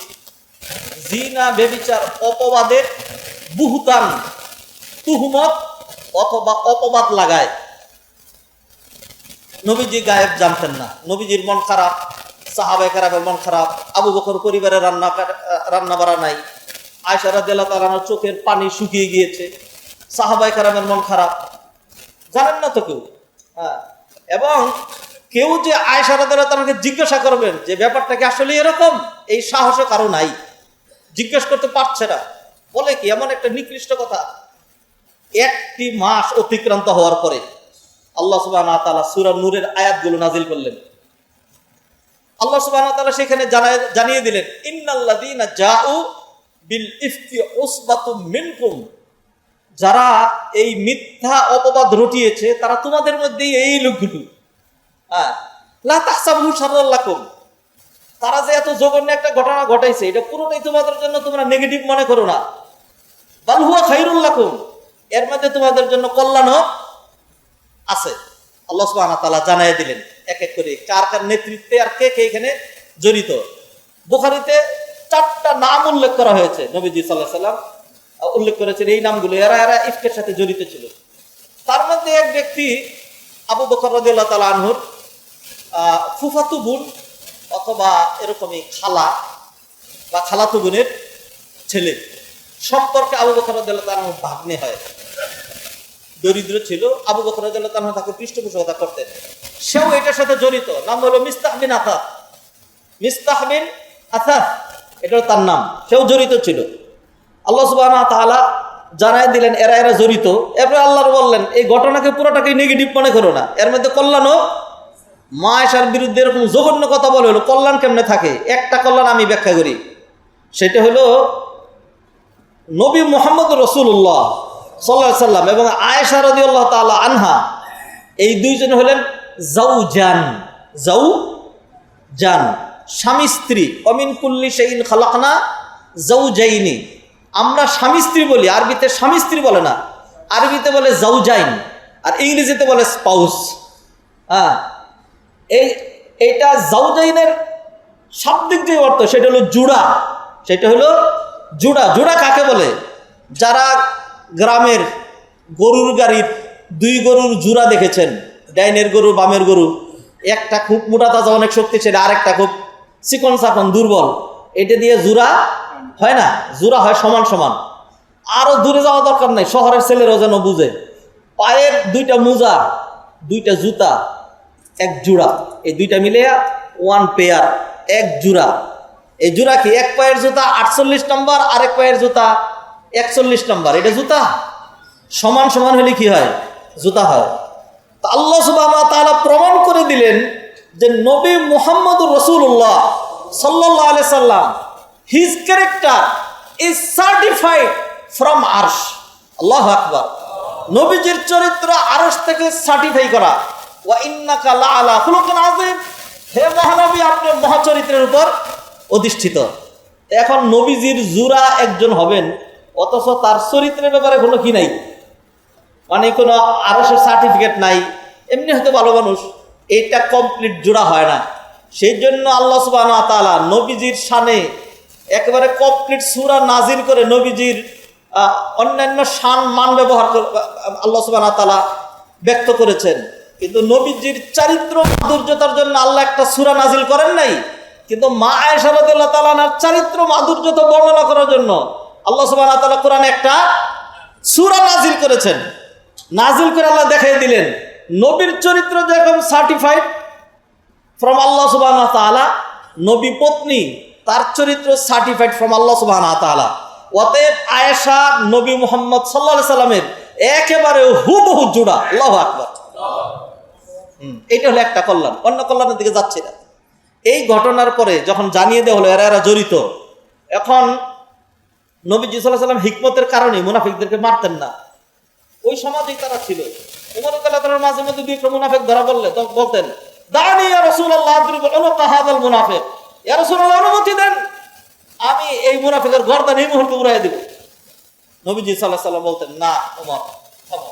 জিনা ব্যভিচার অপবাদে বুহতান তুহমত অথবা অপবাদ লাগায়। নবীজি গায়েব জানতেন না, নবীজির মন খারাপ, সাহাবায়ে কেরামের মন খারাপ, আবু বকর পরিবারে রান্না বাড়া নাই, আয়েশা রাদিয়াল্লাহু তাআলার চোখের পানি শুকিয়ে গিয়েছে, সাহাবায়ে কেরামের মন খারাপ, জানেন না তো কেউ। এবং কেউ যে আয়েশা রাদিয়াল্লাহু তাআলাকে জিজ্ঞাসা করবেন যে ব্যাপারটা কি আসলে এরকম, এই সাহসও কারো নাই, জিজ্ঞেস করতে পারছে না। বলে কি এমন একটা নিকৃষ্ট কথা। 1টি মাস অতিক্রান্ত হওয়ার পরে আল্লাহ সুবহানাহু ওয়া তাআলা সূরা নূরের আয়াতগুলো নাজিল করলেন। আল্লাহ সুবহানাহু ওয়া তাআলা সেখানে জানিয়ে দিলেন ইন্নাল্লাযীনা জাউ বিল ইফকি উসবাতুম মিনকুম, যারা এই মিথ্যা অপবাদ রটিয়েছে তারা তোমাদের মধ্যেই এই লোকগুলো। লা তাহসাবুহু শাররাল লাকুম, তারা যে এত জঘন্য একটা ঘটনা ঘটাইছে এটা পুরোটাই তোমাদের জন্য তোমরা নেগেটিভ মনে করো না, বাল হুয়া খায়রুল লাকুম, এর মধ্যে তোমাদের জন্য কল্যাণও আছে। আল্লাহ সুবহানাহু ওয়া তাআলা জানিয়ে দিলেন এক এক করে কার কার নেতৃত্বে আর কে কে এখানে জড়িত। বুখারীতে 4টা নাম উল্লেখ করা হয়েছে, নবীজি সাল্লাল্লাহু আলাইহি সাল্লাম উল্লেখ করেছেন এই নামগুলো, এরা ইফকের সাথে জড়িত ছিল। তার মধ্যে এক ব্যক্তি আবু বকর রাদিয়াল্লাহু তাআলা আনহুর ফুফাতু বোন অথবা এরকমই খালা বা খালাতু বোনের ছেলে সম্পর্কে আবু বকর রাদিয়াল্লাহু তাআলা আনহু ভাগ্নে হয়, দরিদ্র ছিল। আবু বকর রাদিয়াল্লাহু তাআলা তাকে পৃষ্ঠপোষকতা করতেন, সেও এটার সাথে জড়িত। নাম হলো মিস্তাহ বিন আসাদ, মিস্তাহ বিন আসাদ এটাও তার নাম, সেও জড়িত ছিল। আল্লাহ সুবহানাহু ওয়া তাআলা জানাই দিলেন এরা জড়িত। এরপরে আল্লাহর বললেন এই ঘটনাকে পুরোটাকে নেগেটিভ মনে করো না, এর মধ্যে কল্যাণও। মা আয়েশার বিরুদ্ধে এরকম জঘন্য কথা বলে হলো, কল্যাণ কেমনে থাকে? একটা কল্যাণ আমি ব্যাখ্যা করি, সেটা হলো নবী মুহাম্মদ রাসূলুল্লাহ সাল্লাল্লাহু আলাইহি সাল্লাম এবং আয়েশা রাদিয়াল্লাহু তাআলা আনহা, এই দুইজন হলেন জাওজান, জান, স্বামী স্ত্রী, অমিন কুল্লি শাইইন খালাকনা যাওজাইনি, আমরা স্বামী স্ত্রী বলি, আরবিতে স্বামী স্ত্রী বলে না, আরবিতে বলে যাওজাইন, আর ইংরেজিতে বলে স্পাউস। হ্যাঁ, এইটা যাওজাইনের শাব্দিক যে অর্থ সেটা হলো জুড়া, সেটা হলো জুড়া। জুড়া কাকে বলে? যারা গ্রামের গরুর গাড়ির দুই গরুর জুড়া দেখেছেন, ডাইনের গরু বামের গরু, একটা খুব মোটা তাজা অনেক শক্তিশালী, আরেকটা খুব চিকন চাকন দুর্বল, এটা দিয়ে জুড়া হয় না, জুড়া হয় সমান সমান। আরও দূরে যাওয়া দরকার নাই, শহরের ছেলেরাও যেন বুঝে, পায়ের দুইটা মোজা, দুইটা জুতা এক জোড়া, এই দুইটা মিলে ওয়ান পেয়ার, এক জোড়া। এই জোড়া কি? এক পায়ের জুতা 48 নম্বর, আরেক পায়ের জুতা 41 নম্বর, এটা জুতা সমান সমান হলে কি হয়? জুতা হয়। তা আল্লাহ সুবহানাহু ওয়া তাআলা প্রমাণ করে দিলেন যে নবী মুহাম্মদুর রাসূলুল্লাহ সাল্লাল্লাহু আলাইহি সাল্লাম, his character is certified from আরশ। আল্লাহু আকবার। নবীজির চরিত্র আরশ থেকে সার্টিফাই করা। ওয়া ইন্নাকা লাআলা খুলুকিন আযীম, হে মহানবী আপনি মহাচরিত্রের উপর অধিষ্ঠিত। এখন নবীজির জুরা একজন হবেন, অথচ তার চরিত্রের ব্যাপারে কোনো কি নাই, মানে কোনো আরশের সার্টিফিকেট নাই, এমনি হয়তো ভালো মানুষ, এইটা কমপ্লিট জোড়া হয় না। সেই জন্য আল্লাহ সুবহানাহু ওয়া তাআলা নবীজির শানে একেবারে কমপ্লিট সূরা নাজিল করে নবীজির অন্যান্য শান মান ব্যবহার করে আল্লাহ সুবহানাহু ওয়া তাআলা ব্যক্ত করেছেন। কিন্তু নবীজির চারিত্র মাধুর্যতার জন্য আল্লাহ একটা সূরা নাজিল করেন নাই, কিন্তু মা আয়েশা রাদিয়াল্লাহু তাআলা আনহার চারিত্র মাধুর্যতা বর্ণনা করার জন্য আল্লাহ সুবহানাহু ওয়া তাআলা কোরআনে একটা সূরা নাজিল করেছেন। নাজিল করে আল্লাহ দেখাই দিলেন নবীর চরিত্র যেরকম সার্টিফাইড ফ্রম আল্লাহ সুবহানাহু ওয়া তাআলা, নবী পত্নী তার চরিত্র সার্টিফাইড ফ্রম আল্লাহ সুবহানাহু ওয়া তাআলা। অতএব আয়েশা নবী মুহাম্মদ সাল্লাল্লাহু আলাইহি সাল্লামের একেবারে হুবহু জোড়া। আল্লাহু আকবার। এটা হলো একটা কল্যাণ, অন্য কল্যাণের দিকে যাচ্ছে না। এই ঘটনার পরে যখন জানিয়ে দেওয়া হলো এরা জড়িত, এখন নবীজি সাল্লাল্লাহু আলাইহি সাল্লাম হিকমতের কারণে মুনাফিকদেরকে মারতেন না। ওই সমাজেই তারা ছিল। ওমর রাদিয়াল্লাহু তাআলার মাঝে মধ্যে দুই একটা মুনাফিক ধরা পড়লে তো বলতেন, দানি ইয়া রাসূলুল্লাহ আদরিব উনুকা হাযাল মুনাফিক, ইয়া রাসূলুল্লাহ অনুমতি দেন, আমি এই মুনাফিকের গর্দান এই মুহূর্তে উড়াইয়া দেব। নবীজি সাল্লাল্লাহু আলাইহি সাল্লাম বলতেন, না ওমর থামো,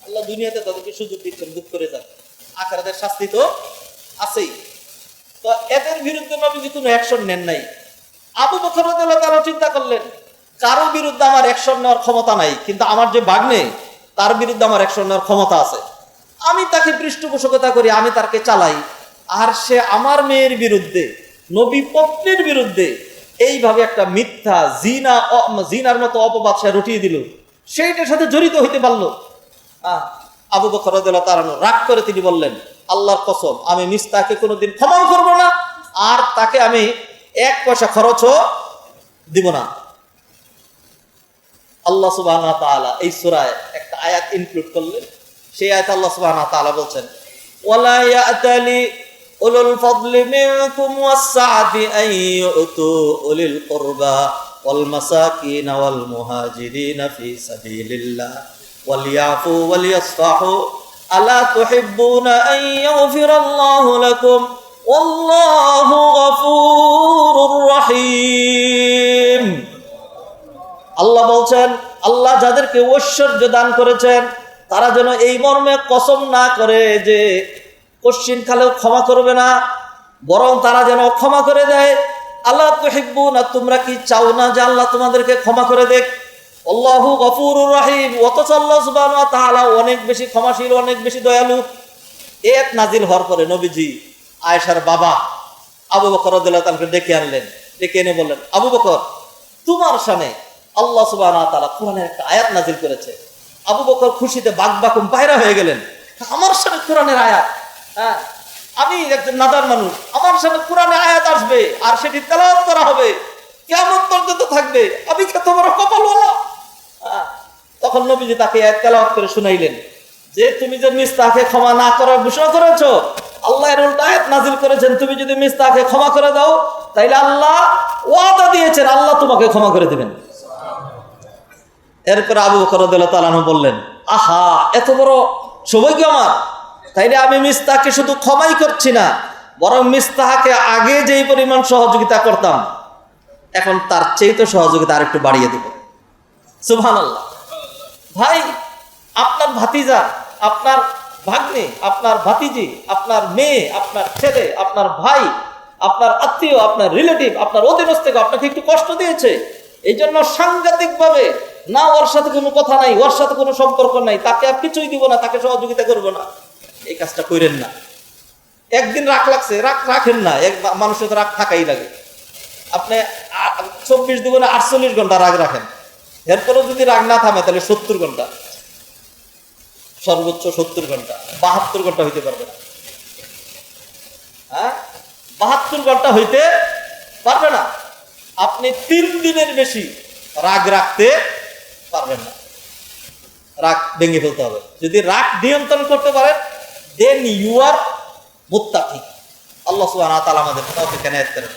আল্লাহ দুনিয়াতে তাদেরকে সুযোগ দিচ্ছেন, দুঃখ করে যান, আখিরাতের শাস্তি তো আছেই। তো এদের বিরুদ্ধে নবীজি কোনো অ্যাকশন নেন নাই। আবু বকর রাদিয়াল্লাহু তাআলা চিন্তা করলেন, কারো বিরুদ্ধে আমার অ্যাকশন নেওয়ার ক্ষমতা নাই, কিন্তু আমার যে ভাগ্নে তার বিরুদ্ধে আমার অ্যাকশন নেওয়ার ক্ষমতা আছে। আমি তাকে পৃষ্ঠপোষকতা করি, আমি তাকে চালাই, আর সে আমার মেয়ের বিরুদ্ধে, নবী পত্নীর বিরুদ্ধে এইভাবে একটা মিথ্যা জিনার মতো অপবাদ সে রটিয়ে দিল, সেইটার সাথে জড়িত হইতে পারলো। আবু বকর রাদিয়াল্লাহু তাআলা রাগ করে তিনি বললেন, আল্লাহর কসম আমি মিস্তাকে কোনোদিন ক্ষমা করবো না, আর তাকে আমি 1 পয়সা খরচও দিব না। আল্লাহ সুবহানাহু ওয়া তাআলা এই সূরায় একটা আয়াত ইনক্লুড করলেন। সেই আয়াতে আল্লাহ সুবহানাহু ওয়া তাআলা বলছেন, ওয়ালা ইয়াতালি উলুল ফাদলি মিনকুম ওয়াস-সাআতি আন ইউতু উলিল কুরবা ওয়াল মাসাকিন ওয়াল মুহাজিরিন ফি সাবিলিল্লাহ ওয়াল ইয়াফু ওয়াল ইয়াসফাহু আলা তুহিব্বুনা আন ইয়াগফিরাল্লাহু লাকুম ওয়াল্লাহু গফুরুর রহিম। আল্লাহ বলছেন, আল্লাহ যাদেরকে ঐশ্বর্য দান করেছেন তারা যেন এই মর্মে কসম না করে যে কশ্চিন কালেও ক্ষমা করবে না, বরং তারা যেন ক্ষমা করে দেয়। আল্লাহ তুহিব্বুনা, তোমরা কি চাও না যে আল্লাহ তোমাদেরকে ক্ষমা করে দেখ? আল্লাহু গফুরুর রহিম, অথচ আল্লাহ সুবহানাহু ওয়া তাআলা অনেক বেশি ক্ষমাশীল, অনেক বেশি দয়ালু। এক নাজিল হওয়ার পরে নবীজি আয়েশার বাবা আবু বকর রাদিয়াল্লাহু তাআলাকে ডেকে আনলেন, ডেকে এনে বললেন, আবু বকর তোমার শানে আল্লাহ সুবহানাহু ওয়া তাআলা কোরআনের একটা আয়াত নাজিল করেছে। আবু বকর খুশিতে বাকবাকুম বাইরা হয়ে গেলেন, আমার সামনে কোরআনের আয়াত, হ্যাঁ আমি একজন নাদার মানুষ, আমার সামনে কোরআনের আয়াত আসবে আর সেটি তেলাওয়াত করা হবে, কিয়ামত পর্যন্ত থাকবে, আমি কত বড় কপালওয়ালা। তখন নবীজি তাকে আয়াত তেলাওয়াত করে শুনাইলেন যে তুমি যে মিস্তাকে ক্ষমা না করার ঘোষণা করেছো, আল্লাহ এর উল্টা আয়াত নাজিল করেছেন, তুমি যদি মিস্তাকে ক্ষমা করে দাও তাইলে আল্লাহ ওয়াদা দিয়েছেন আল্লাহ তোমাকে ক্ষমা করে দিবেন। এরপর আবু বকর রাদিয়াল্লাহু তাআলা বললেন, আহা এত বড় সৌভাগ্য আমার, তাইলে আমি মিস্তাকে শুধু ক্ষমাই করছি না, বরং মিস্তাহাকে আগে যেই পরিমাণ সহযোগিতা করতাম, এখন তার চেয়ে তো সহযোগিতা আরেকটু বাড়িয়ে দিব। সুবহানাল্লাহ। ভাই, আপনার ভাতিজা, আপনার ভাগ্নে, আপনার ভাতিজি, আপনার মেয়ে, আপনার ছেলে, আপনার ভাই, আপনার আত্মীয়, আপনার রিলেটিভ, আপনার অধীনস্থ আপনাকে একটু কষ্ট দিয়েছে, এই জন্য সাংঘাতিকভাবে না ওর সাথে কোনো কথা নাই, ওর সাথে কোনো সম্পর্ক নাই, তাকে আর কিছুই দিব না, তাকে সহযোগিতা করবো না, এই কাজটা করেন না। একদিন রাগ লাগছে, রাখেন না, মানুষের তো রাগ থাকাই লাগে। আপনি 24 দুগুণে 48 ঘন্টা রাগ রাখেন, এরপরেও যদি রাগ না থামে তাহলে 70 ঘন্টা, সর্বোচ্চ 70 ঘন্টা, 72 ঘন্টা হইতে পারবে না। হ্যাঁ, 72 ঘন্টা হইতে পারবে না। আপনি 3 দিনের বেশি রাগ রাখতে পারবেন না, রাগ ভেঙে ফেলতে হবে। যদি রাগ নিয়ন্ত্রণ করতে পারেন, দেন ইউ আর মুত্তাকি। আল্লাহ সুবহানাহু ওয়া তাআলা আমাদের তৌফিক এনায়েত করেন।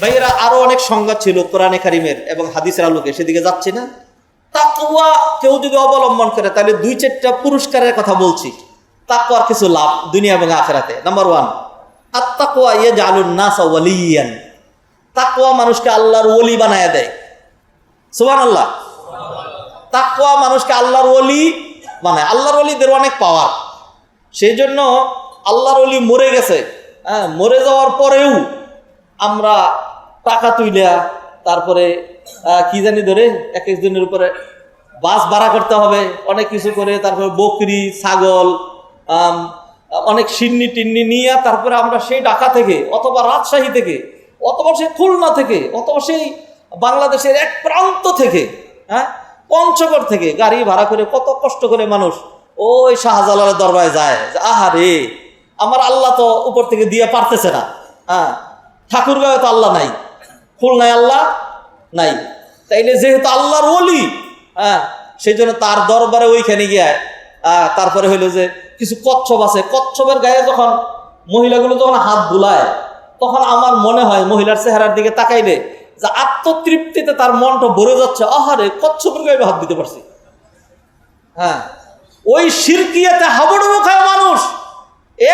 ভাইয়েরা, আরো অনেক সংজ্ঞা ছিল কোরআনে কারিমের এবং হাদিসের আলোকে, সেদিকে যাচ্ছি না। তাকওয়া কেউ যদি অবলম্বন করে তাহলে 2-4টা পুরস্কারের কথা বলছি। তাকওয়ার কিছু লাভ দুনিয়া এবং আখিরাতে। নাম্বার 1, আত-তাকওয়া ইয়াজআলুন নাসা ওয়ালিয়ান। তাকওয়া মানুষকে আল্লাহর ওলি বানায় দেয়। সুবহানাল্লাহ। তাকওয়া মানুষকে আল্লাহর ওলি বানায়। আল্লাহর ওলিদের অনেক পাওয়ার, সেই জন্য আল্লাহর ওলি মরে গেছে, হ্যাঁ, মরে যাওয়ার পরেও আমরা টাকা তুইলা, তারপরে কি জানি ধরে এক একজনের উপরে বাস ভাড়া করতে হবে, অনেক কিছু করে, তারপরে বকরি, ছাগল, অনেক সিন্নি টিন্নি নিয়ে তারপরে আমরা সেই ঢাকা থেকে অথবা রাজশাহী থেকে অথবা সেই খুলনা থেকে অথবা সেই বাংলাদেশের এক প্রান্ত থেকে, হ্যাঁ, পঞ্চগড় থেকে গাড়ি ভাড়া করে কত কষ্ট করে মানুষ ওই শাহজালালের দরবারে যায়। আহারে, আমার আল্লাহ তো উপর থেকে দিয়ে পারতেছে না। হ্যাঁ, ঠাকুরগাঁয়ে তো আল্লাহ নাই, খুলনায় আল্লাহ নাই, তাইলে যেহেতু আল্লাহর ওলি, হ্যাঁ, সেই জন্য তার দরবারে ওইখানে গিয়ে তারপরে হইলো যে কিছু কচ্ছপ আছে, কচ্ছপের গায়ে যখন মহিলাগুলো যখন হাত বুলায়, তখন আমার মনে হয় মহিলার চেহারার দিকে তাকাইলে যে আত্মতৃপ্তিতে তার মনটা ভরে যাচ্ছে, আহারে কচ্ছপের গায়ে হাত দিতে পারছি। হ্যাঁ, ওই শিরকিয়াতে হাবুডুবু খায় মানুষ,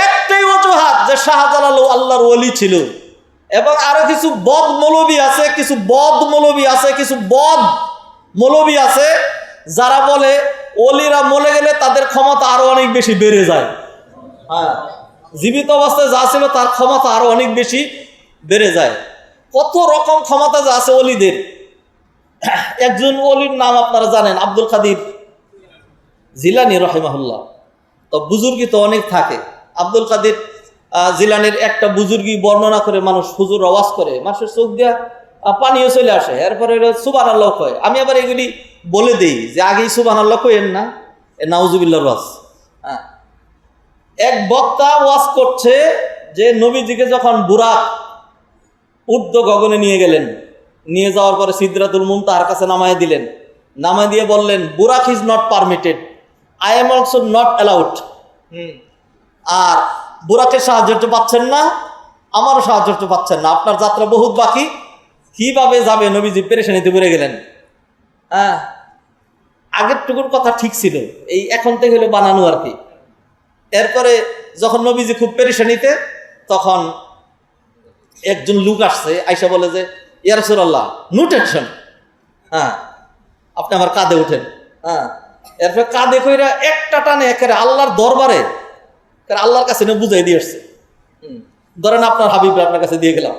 একটাই অজুহাত যে শাহজালাল আল্লাহর ওলি ছিল। এবং আরো কিছু বদ মৌলবী আছে, কিছু বদ মৌলবী আছে যারা বলে ওলিরা মরে গেলে তাদের ক্ষমতা আরো অনেক বেশি বেড়ে যায়। হ্যাঁ, জীবিত অবস্থায় যা ছিল তার ক্ষমতা আরো অনেক বেশি বেড়ে যায়। কত রকম ক্ষমতা যা আছে ওলিদের। একজন ওলির নাম আপনারা জানেন, আব্দুল কাদের জিলানী রাহিমাহুল্লাহ। তো বুজুর্গি তো অনেক থাকে। আব্দুল কাদের জিলানির একটা বুজুর্গি বর্ণনা করে মানুষ হুজুর আওয়াজ করে, মানুষের চোখ দিয়া পানিও চলে আসে, এরপরে সুবহানাল্লাহ কয়। আমি আবার এগুলি বলে দিই যে আগেই সুবহানাল্লাহ কইেন না, নাউজুবিল্লাহর ওয়াজ। হ্যাঁ, এক বক্তা ওয়াজ করছে যে নবীজিকে যখন বুরাক ঊর্ধ্ব গগনে নিয়ে গেলেন, নিয়ে যাওয়ার পরে সিদরাতুল মুনতাহার কাছে নামায় দিলেন, নামায় দিয়ে বললেন, বুরাক is not permitted, I am also not allowed. আর বুরাকের সাহায্য পাচ্ছেন না, আমারও সাহায্য পাচ্ছেন না, আপনার যাত্রা বহুত বাকি, কিভাবে যাবে? নবীজি পেরেশানিতে পড়ে গেলেন। হ্যাঁ, আগের টুকুর কথা ঠিক ছিল, এই এখন থেকে হলো বানানো আর কি। এরপরে যখন নবীজি খুব পেরেশানিতে, তখন একজন লোক আসছে, আইসা বলে যে ইয়া রাসূলুল্লাহ, নো টেনশন, হ্যাঁ, আপনি আমার কাঁধে উঠেন। হ্যাঁ, এরপরে কাঁধে কইরা একটা টানে একেবারে আল্লাহর দরবারে, আল্লাহর কাছে না বুঝাই দিয়ে আসছে। ধরেন আপনার হাবিব আপনার কাছে দিয়ে গেলাম।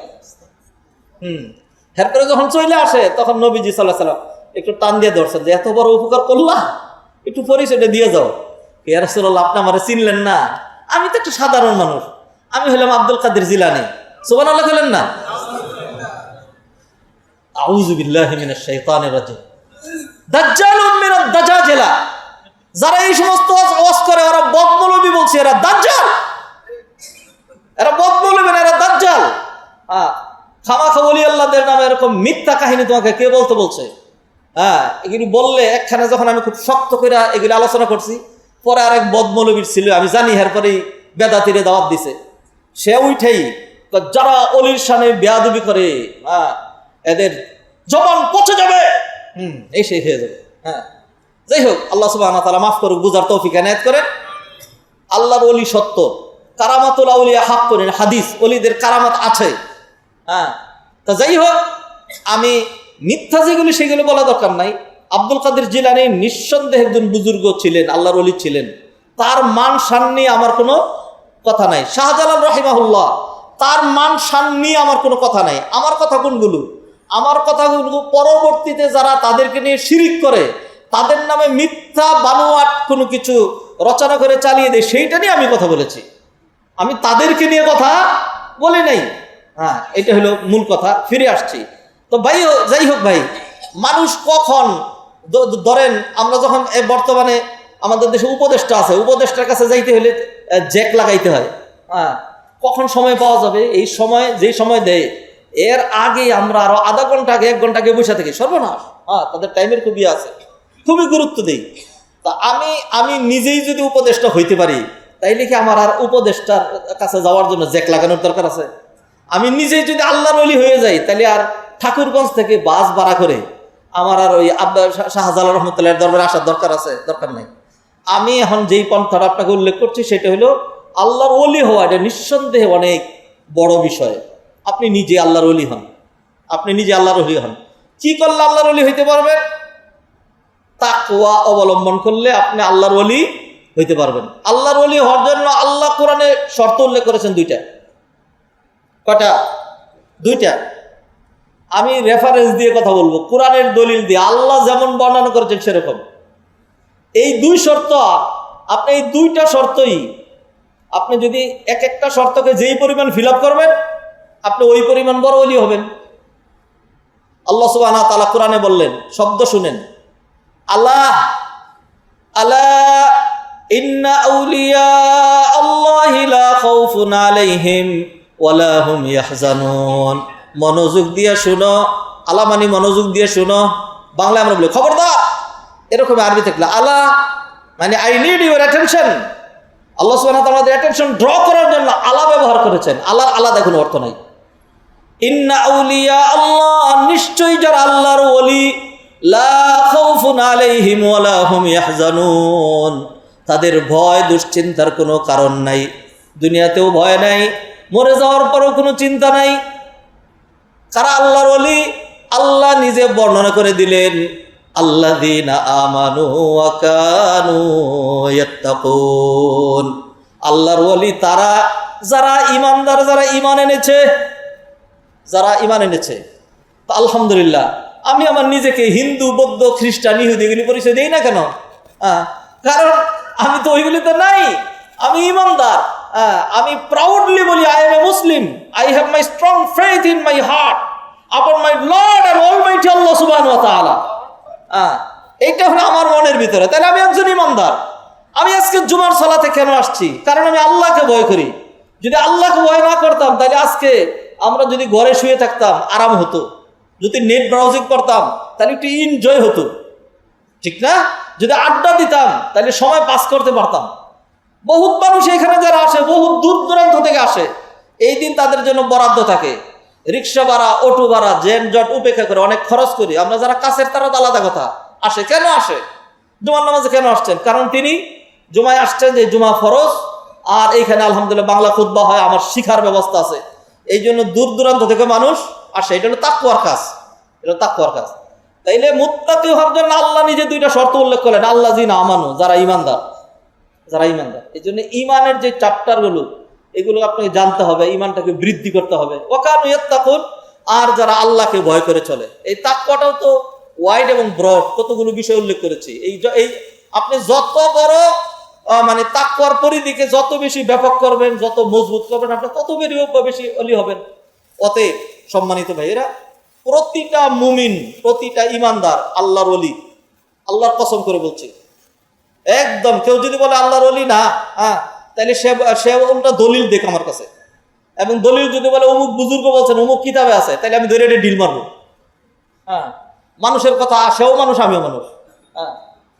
এরপরে যখন চলে আসে তখন নবীজি সাল্লাল্লাহু আলাইহি ওয়াসাল্লাম একটু টান দিয়ে ধরছেন যে এত বড় উপকার করলা, একটু পরিচয়টা দিয়ে যাও। ইয়া রাসূলুল্লাহ, আপনি আমারে চিনলেন না, আমি তো একটা সাধারণ মানুষ, আমি হলাম আব্দুল কাদের জিলানী। সুবহানাল্লাহ বলেন না? আউযু বিল্লাহি মিনাশ শাইতানির রাজিম। দাজ্জালুম মিনাদ দাজাজিলা, যারা এই সমস্ত ওয়াজ করে ওরা বদমৌলবী বলছে, এরা দাজ্জাল, এরা বদমৌলবী, এরা দাজ্জাল। খামাখা ওলি আল্লাহদের নামে এরকম মিথ্যা কাহিনী তোমাকে কে বলতে বলছে? হ্যাঁ, এগুলি বললে একখানে যখন আমি খুব শক্ত করে এগুলি আলোচনা করছি, পরে আরেক বদমৌলবীর ছিল, আমি জানি এরপরেই বেদাতিরে দাওয়াত দিছে, সে উঠেই যারা অলির সামনে বেয়াদবি করে, হ্যাঁ, এদের জবান পচে যাবে, এই সেই হয়ে যাবে। হ্যাঁ, যাই হোক, আল্লাহ সুবহানাহু ওয়া তাআলা মাফ করুক, বুঝার তৌফিক এনায়েত করেন। আল্লাহর ওলি সত্য, কারামাতুল আউলিয়া হাক করেন, হাদিস ওলিদের কারামাত আছে। হ্যাঁ, তা যাই হোক, আমি মিথ্যা যেগুলি সেগুলো বলা দরকার নাই। আব্দুল কাদের জিলানী নিঃসন্দেহে একজন বুজুর্গ ছিলেন, আল্লাহর ওলি ছিলেন, তার মান শান নিয়ে আমার কোনো কথা নাই। শাহজালাল রাহিমাহুল্লাহ, তার মান শান নিয়ে আমার কোনো কথা নাই। আমার কথা কোনগুলো? আমার কথাগুলো পরবর্তীতে যারা তাদেরকে নিয়ে শিরিক করে, তাদের নামে মিথ্যা বানোয়াট কোনো কিছু রচনা করে চালিয়ে দেয়, সেইটা নিয়ে আমি কথা বলেছি। আমি তাদেরকে নিয়ে কথা বলি নাই। হ্যাঁ, এটা হলো মূল কথা। ফিরে আসছি তো ভাই, যাই হোক ভাই, মানুষ কখন ধরেন আমরা যখন বর্তমানে আমাদের দেশে উপদেষ্টা আছে, উপদেষ্টার কাছে যাইতে হলে জ্যাক লাগাইতে হয়। হ্যাঁ, কখন সময় পাওয়া যাবে? এই সময় যেই সময় দেয়, এর আগে আমরা আরো আধা ঘন্টা আগে 1 ঘন্টা আগে বসে থাকি, সর্বনাশ। হ্যাঁ, তাদের টাইমের খুবই আছে, খুবই গুরুত্ব দেই। তা আমি নিজেই যদি উপদেষ্টা হইতে পারি, তাইলে কি আমার আর উপদেষ্টার কাছে যাওয়ার জন্য জ্যাক লাগানোর দরকার আছে? আমি নিজেই যদি আল্লাহর ওলি হয়ে যাই, তাহলে আর ঠাকুরগঞ্জ থেকে বাস ভাড়া করে আমার আর ওই শাহজালাল রহমতুল্লাহ দরবারে আসার দরকার আছে? দরকার নাই। আমি এখন যেই পন্থাটা আপনাকে উল্লেখ করছি, সেটা হলো আল্লাহর ওলি হওয়া। এটা নিঃসন্দেহে অনেক বড় বিষয়। আপনি নিজে আল্লাহর ওলি হন, আপনি নিজে আল্লাহর ওলি হন। কি করলে আল্লাহর ওলি হইতে পারবেন? তাকওয়া অবলম্বন করলে আপনি আল্লাহর ওলি হইতে পারবেন। আল্লাহর ওলি হওয়ার জন্য আল্লাহ কোরআনে শর্ত উল্লেখ করেছেন 2টা। কটা? 2টা। আমি রেফারেন্স দিয়ে কথা বলবো, কোরআনের দলিল দিয়ে, আল্লাহ যেমন বর্ণনা করেছেন সেরকম। এই 2 শর্ত, আপনি এই 2টা শর্তই, আপনি যদি একটা শর্তকে যেই পরিমাণ ফিল আপ করবেন, আপনি ওই পরিমাণ বড় ওলি হবেন। আল্লাহ সুবহানাহু ওয়া তাআলা কোরআনে বললেন, শব্দ শুনেন, আল্লাহ আলা ইন্না আউলিয়া আল্লাহি লা খাউফুন আলাইহিম ওয়ালা হুম ইয়াহজানুন। মনোযোগ দিয়ে শুনো, আলা মানে মনোযোগ দিয়ে শুনো। বাংলায় আমরা বলি খবরদার, এরকম আরবি থাকলে আলা মানে আই নিড ইউর অ্যাটেনশন। আল্লাহ সুবহানাহু ওয়া তাআলা আমাদের অ্যাটেনশন ড্র করার জন্য আলা ব্যবহার করেছেন। আল্লাহর আলাদা কোনো অর্থ নাই। ইন্না আউলিয়া আল্লাহ, নিশ্চয়ই যারা আল্লাহর ওলি, লা খাউফুন আলাইহিম ওয়ালা হুম ইয়াহজানুন, তাদের ভয় দুশ্চিন্তার কোনো কারণ নাই। দুনিয়াতেও ভয় নাই, মরে যাওয়ার পরেও কোনো চিন্তা নাই। কারা আল্লাহর ওলি? আল্লাহ নিজে বর্ণনা করে দিলেন, আল্লাযীনা আমানু ওয়া কানু ইয়াত্তাকুন। আল্লাহর ওলি তারা যারা ইমানদার, যারা ঈমান এনেছে, যারা ঈমান এনেছে। তো আলহামদুলিল্লাহ, আমি আমার নিজেকে হিন্দু, বৌদ্ধ, খ্রিস্টান, ইহুদি এগুলি পরিচয় দিই না কেন? কারণ আমি তো ওইগুলিতে নাই, আমি ঈমানদার। আমি প্রাউডলি বলি, I M A Muslim, I have my strong faith in my heart আপন মাই লর্ড এন্ড অলমাইটি আল্লাহ সুবহানাহু ওয়া তাআলা। এইটা হলো আমার মনের ভিতরে, তাহলে আমি একজন ঈমানদার। আমি আজকে জুমার সালাতে কেন আসছি? কারণ আমি আল্লাহকে ভয় করি। যদি আল্লাহকে ভয় না করতাম, তাহলে আজকে আমরা যদি ঘরে শুয়ে থাকতাম আরাম হতো, যদি নেট ব্রাউজিং করতাম তাহলে একটু এনজয় হতো, ঠিক না? যদি আড্ডা দিতাম তাহলে সময় পাস করতে পারতাম। বহুত মানুষ এখানে যারা আসে, বহুত দূর দূরান্ত থেকে আসে, এই দিন তাদের জন্য বরাদ্দ থাকে। রিক্সা ভাড়া, অটো ভাড়া, জেনজট উপেক্ষা করে অনেক খরচ করি। আমরা যারা কাছের তারা তো আলাদা কথা। আসে কেন? আসে জুমার নামাজে কেন আসছেন? কারণ তিনি জুমায় আসছেন, যে জুমা ফরজ, আর এইখানে আলহামদুলিল্লাহ বাংলা খুতবা হয়, আমার শিখার ব্যবস্থা আছে, এই জন্য দূর দূরান্ত থেকে মানুষ আসে। এটা হলো তাকওয়ার কাজ, এটা তাকওয়ার কাজ। তাইলে মুত্তাকি হওয়ার জন্য আল্লাহ নিজে 2টা শর্ত উল্লেখ করলেন, আল্লাযীনা আমানু, যারা ঈমানদার, যারা ঈমানদার। এই জন্য ঈমানের যে চ্যাপ্টারগুলো, এগুলো আপনাকে জানতে হবে, ঈমানটাকে বৃদ্ধি করতে হবে। ওয়া কানু ইয়াত্তাকুন, আর যারা আল্লাহকে ভয় করে চলে। এই তাকওয়াটাও তো ওয়াইড এবং ব্রড, কতগুলো বিষয় উল্লেখ করেছি। এই আপনি যত বড় মানে তাকওয়ার পরিধিকে যত বেশি ব্যাপক করবেন, যত মজবুত করবেন, আপনি তত বেশি ওলি হবেন। অতএব সম্মানিত ভাইয়েরা, প্রতিটা মুমিন, প্রতিটা ঈমানদার আল্লাহর ওলি। আল্লাহর কসম করে বলছি, একদম কেউ যদি বলে আল্লাহর ওলি না, তাহলে সে উল্টা দলিল দেখ আমার কাছে, এবং দলিল যদি বলে অমুক বুজুর্গ বলছেন, অমুক কিতাবে আছে, তাহলে আমি ধরে ডিল মারবো। মানুষের কথা, সেও মানুষ, আমিও মানুষ।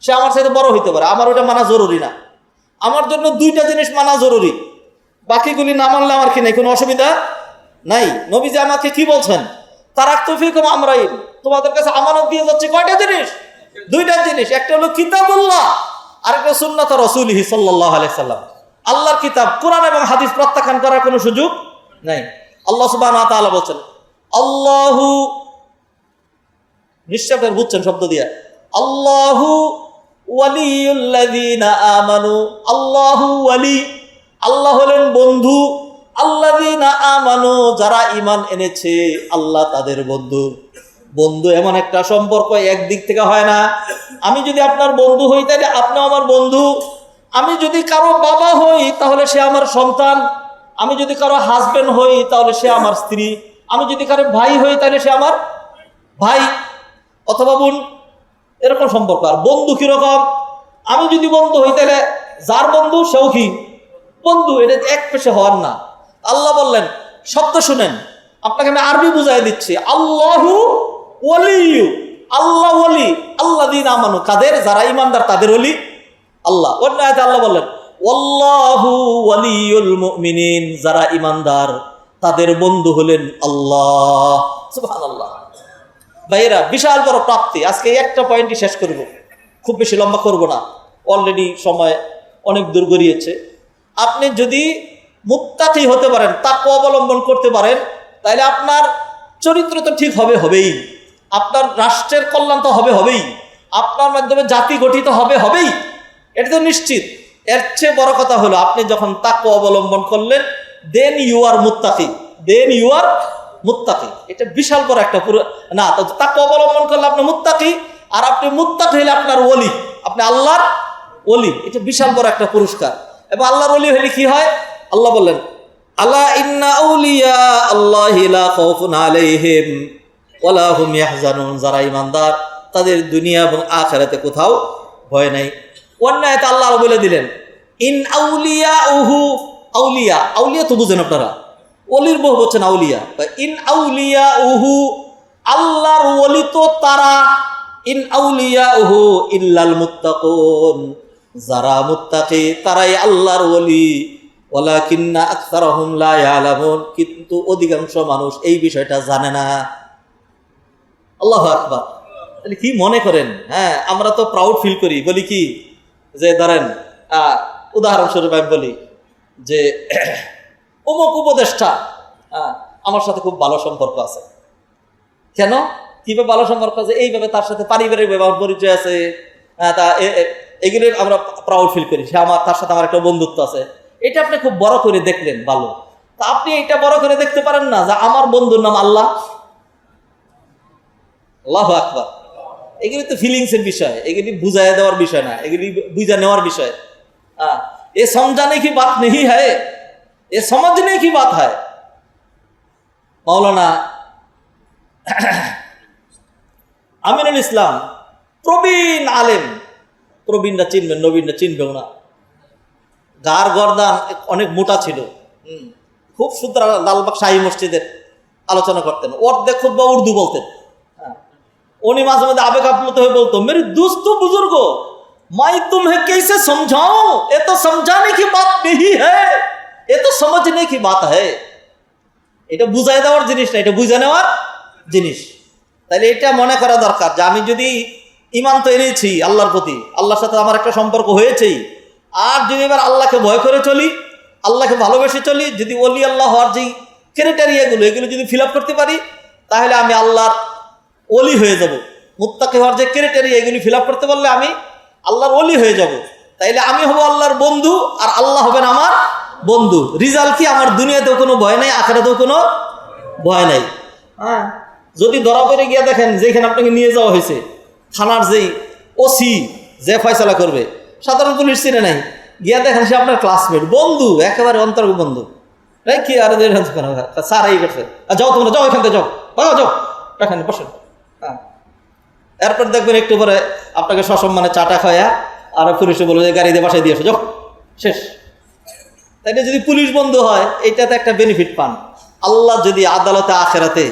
সে আমার সাথে বড় হইতে পারে, আমার ওটা মানা জরুরি না। আমার জন্য 2টা জিনিস মানা জরুরি, বাকিগুলি না মানলে আমার কি নাই, কোনো অসুবিধা নাই। নবীজি আমাকে কি বলছেন? তারাকতু ফীকুম আমরাইন, তোমাদের কাছে আমানত দিয়ে যাচ্ছে কয়টা জিনিস? 2টা জিনিস। একটা হলো কিতাবুল্লাহ, আরেকটা সুন্নাত রাসূলিহি সাল্লাল্লাহু আলাইহি সাল্লাম। আল্লাহর কিতাব কোরআন এবং হাদিস প্রত্যাখ্যান করার কোনো সুযোগ নাই। আল্লাহ সুবহানাহু ওয়া তাআলা বলছেন, আল্লাহু, নিশ্চয় আপনারা বুঝছেন শব্দ দিয়া, আল্লাহু ওয়ালিউল্লাযীনা আমানু, আল্লাহু ওয়ালি, আল্লাহ হলেন বন্ধু, আল্লাযীনা আমানু, যারা ঈমান এনেছে আল্লাহ তাদের বন্ধু। বন্ধু এমন একটা সম্পর্ক একদিক থেকে হয় না। আমি যদি আপনার বন্ধু হই তাহলে আপনিও আমার বন্ধু। আমি যদি কারো বাবা হই তাহলে সে আমার সন্তান। আমি যদি কারো হাজবেন্ড হই তাহলে সে আমার স্ত্রী। আমি যদি কারো ভাই হই তাহলে সে আমার ভাই অথবা বোন, এরকম সম্পর্ক। আর বন্ধু কিরকম? আমি যদি বন্ধু হই তাহলে যার বন্ধু সেও কি বন্ধু, এটা এক পেশে হওয়ার না। আল্লাহ বললেন, শব্দ শুনেন, আপনাকে আমি আরবি বুঝাই দিচ্ছি। আল্লাহু ওয়ালিয়ু, আল্লাহ ওয়ালি, আল্লাযীনা আমানু, কাদের? যারা ঈমানদার তাদের ওলি আল্লাহ। অন্য আয়াতে আল্লাহ বললেন, ওয়াল্লাহু ওয়ালিয়ুল মুমিনিন, যারা ঈমানদার তাদের বন্ধু হলেন আল্লাহ। সুবহানাল্লাহ। ভাইয়েরা, বিশাল বড় প্রাপ্তি। আজকে একটা পয়েন্টই শেষ করব, খুব বেশি লম্বা করব না, অলরেডি সময় অনেক দূর গড়িয়েছে। আপনি যদি মুত্তাকি হতে পারেন, তাকওয়া অবলম্বন করতে পারেন, তাহলে আপনার চরিত্র তো ঠিক হবেই, আপনার রাষ্ট্রের কল্যাণ তো হবেই, আপনার মাধ্যমে জাতি গঠিত হবেই, এটা তো নিশ্চিত। এর চেয়ে বড় কথা হলো, আপনি যখন তাকওয়া অবলম্বন করলেন, দেন ইউ আর মুত্তাকি, এটা বিশাল বড় একটা পুরো না। তাকওয়া অবলম্বন করলে আপনি মুত্তাকি, আর আপনি মুত্তাকি হলে আপনার ওলি, আপনি আল্লাহর ওলি। এটা বিশাল বড় একটা পুরস্কার। এবং আল্লাহর ওলি হলে কি হয়? আল্লাহ বললেন, আলা ইন্না আউলিয়া আল্লাহি লা খাউফুন আলাইহিম ওয়া লা হুম ইয়াহজানুন, যারা ঈমানদার তাদের দুনিয়া এবং আখিরাতে কোথাও ভয় নাই। অন্য আয়াতে আল্লাহ বলে দিলেন, ইন আউলিয়াউহু, আউলিয়া তো বুঝেন আপনারা, ওলির বহু বলছেন আউলিয়া। ইন আউলিয়াউহু, আল্লাহর ওলি তো তারা, ইন আউলিয়াউহু ইল্লাল মুত্তাকুন, যারা মুত্তাকি তারাই আল্লাহর ওলি। ওয়ালাকিন্না আকসারহুম লা ইয়ালামুন, কিন্তু অধিকাংশ মানুষ এই বিষয়টা জানে না। আল্লাহু আকবার। তাহলে কি মনে করেন? হ্যাঁ, আমরা তো প্রাউড ফিল করি, বলি কি যে ধরেন উদাহরণস্বরূপ আমি বলি যে অমুক উপদেষ্টা আমার সাথে খুব ভালো সম্পর্ক আছে। কেন? কিভাবে ভালো সম্পর্ক আছে? এইভাবে তার সাথে পারিবারিক ব্যবহার পরিচয় আছে, এগুলো আমরা প্রাউড ফিল করি। তার সাথে আমার একটা বন্ধুত্ব আছে। এটা আপনি খুব বড় করে দেখলেন, ভালো। তা আপনি এটা বড় করে দেখতে পারেন না যে আমার বন্ধুর নাম আল্লাহ। আল্লাহু আকবার। এগুলি তো ফিলিংসের বিষয়, এগুলি বুঝাই দেওয়ার বিষয় না, এগুলি বুঝা নেওয়ার বিষয়। এ সমঝানে কি বাত নেই হ্যায়, এ সমঝনে কি বাত হয়। মাওলানা আমিনুল ইসলাম, প্রবীণ আলেম, প্রবীণরা চিনবেন, নবীনরা চিনবেও না। গার গর্দান অনেক মোটা ছিল, খুব সুন্দর। লালবাগ শাহী মসজিদের আলোচনা করতেন, অর্ধেক খুতবা উর্দু বলতেন। উনি মাঝে মাঝে আবেগ আপ্লুত হয়ে বলতো, মেরে দোস্ত বুজুর্গ, मैं तुम्हें कैसे समझाऊं, ये तो समझाने की बात नहीं है, ये तो समझने की बात है। এটা বুঝাই দেওয়ার জিনিস না, এটা বুঝে নেওয়ার জিনিস। তাইলে এটা মনে করা দরকার যে আমি যদি ঈমান তো এনেছি আল্লাহর প্রতি, আল্লাহর সাথে আমার একটা সম্পর্ক হয়েছেই, আর যদি এবার আল্লাহকে ভয় করে চলি, আল্লাহকে ভালোবেসে চলি, যদি ওলি আল্লাহ হওয়ার যে ক্রাইটেরিয়াগুলো এগুলো যদি ফিল আপ করতে পারি, তাহলে আমি আল্লাহর ওলি হয়ে যাব। মুত্তাকি হওয়ার যে ক্রাইটেরিয়া এগুলি ফিল আপ করতে পারলে আমি আল্লাহর ওলি হয়ে যাব। তাইলে আমি হব আল্লাহর বন্ধু, আর আল্লাহ হবেন আমার বন্ধু। রিজাল্ট কি? আমার দুনিয়াতেও কোনো ভয় নাই, আখিরাতেও কোনো ভয় নাই। হ্যাঁ, যদি ধরা পড়ে গিয়ে দেখেন যেখানে আপনাকে নিয়ে যাওয়া হয়েছে, থানার যেই ওসি যে ফয়সালা করবে, সাধারণ পুলিশ চিনে নাই, গিয়া দেখেন সে আপনার ক্লাসমেট, বন্ধু, একেবারে অন্তর্গ বন্ধু। কি আর স্যার এই করছে, যাও তোমরা যাও, এখান থেকে যাও, যাও এখানে বসেন। হ্যাঁ, এরপর দেখবেন একটু পরে আপনাকে সসম্মানে চাটা খাওয়া আর পুলিশে বলবে যে গাড়ি দিয়ে বাসায় দিয়ে আসো, যাও, শেষ। তাই যদি পুলিশ বন্ধু হয়, এইটাতে একটা বেনিফিট পান। আল্লাহ যদি আদালতে আখেরাতে,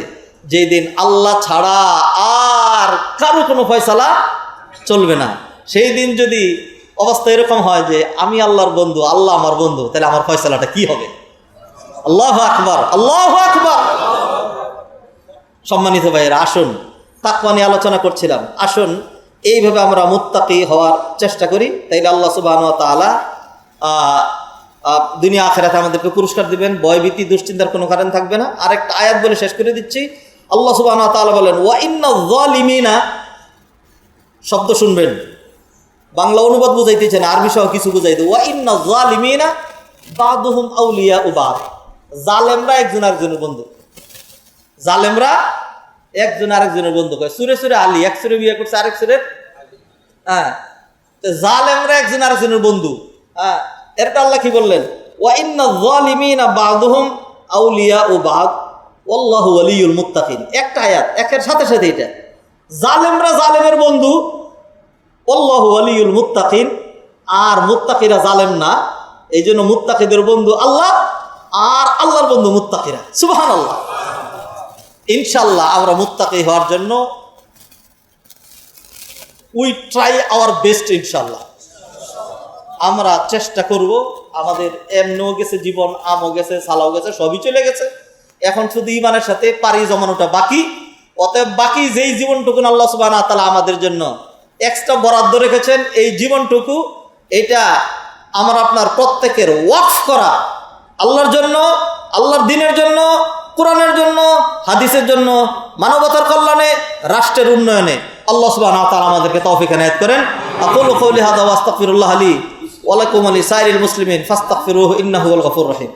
যেই দিন আল্লাহ ছাড়া আর কারো কোনো ফয়সালা চলবে না, সেই দিন যদি অবস্থা এরকম হয় যে আমি আল্লাহর বন্ধু, আল্লাহ আমার বন্ধু, তাহলে আমার ফয়সালাটা কি হবে? আল্লাহু আকবার, আল্লাহু আকবার। সম্মানিত ভাইয়েরা, আসুন, তাকওয়া নিয়ে আলোচনা করছিলাম, আসুন এইভাবে আমরা মুত্তাকি হওয়ার চেষ্টা করি। তাইলে আল্লাহ সুবহানাহু ওয়া তাআলা দুনিয়া আখিরাতে আমাদেরকে পুরস্কার দিবেন, ভয়ভীতি দুশ্চিন্তার কোনো কারণ থাকবে না। আরেকটা আয়াত বলে শেষ করে দিচ্ছি। আল্লাহ সুবহানাহু ওয়া তাআলা বলেন ওয়া ইন্নায যালিমিনা, শব্দ শুনবেন, বাংলা অনুবাদ বুঝাইতেছেন, আরবি সহ কিছু বুঝাইতে, ওয়া ইন্নায যালিমিনা বাদুহুম আউলিয়াউ বাদ, জালেমরা একজন আরেকজনের বন্ধু। জালেমরা একজন আরেকজনের বন্ধু। কয় সুরে সুরে আলী, এক সুরে বিয়ে করছে আরেক সুরে, হ্যাঁ, জালেমরা একজন আরেকজনের বন্ধু। হ্যাঁ, এরটা আল্লাহ কি বললেন? ওয়া ইন্নায যালিমিনা বাদুহুম আউলিয়াউ বাদ ওয়াল্লাহু ওয়ালিয়ুল মুত্তাকিন। একটা আয়াত, একের সাথে সাথে এটা, জালেমরা জালেমের বন্ধু, আল্লাহু ওয়ালিয়ুল মুত্তাকিন, আর মুত্তাকিরা জালেম না, এই জন্য মুত্তাকিদের বন্ধু আল্লাহ, আর আল্লাহর বন্ধু মুত্তাকিরা। সুবহানাল্লাহ। ইনশাআল্লাহ আমরা মুত্তাকি হওয়ার জন্য উই ট্রাই আওয়ার বেস্ট। ইনশাআল্লাহ আমরা চেষ্টা করব। আমাদের এমনও গেছে জীবন, আমও গেছে, সালাও গেছে, সবই চলে গেছে, এখন শুধু ইমানের সাথে পাড়ি জমানোটা বাকি। অতএব বাকি যেই জীবনটুকু আল্লাহ সুবহানাহু ওয়া তাআলা আমাদের জন্য এক্সট্রা বরাদ্দ রেখেছেন, এই জীবনটুকু এটা আমার আপনার প্রত্যেকের ওয়াকফ করা, আল্লাহর জন্য, আল্লাহর দ্বীনের জন্য, কোরআনের জন্য, হাদিসের জন্য, মানবতার কল্যাণে, রাষ্ট্রের উন্নয়নে। আল্লাহ সুবহানাহু ওয়া তাআলা আমাদেরকে তৌফিক এনায়েত করেন। আকুলু কওলি হাযা ওয়া আস্তাগফিরুল্লাহ লি ওয়া লাকুম ওয়া লিসাইরিল মুসলিমিন ফাস্তাগফিরুহু ইন্নাহু হুয়াল গফুরুর রহিম।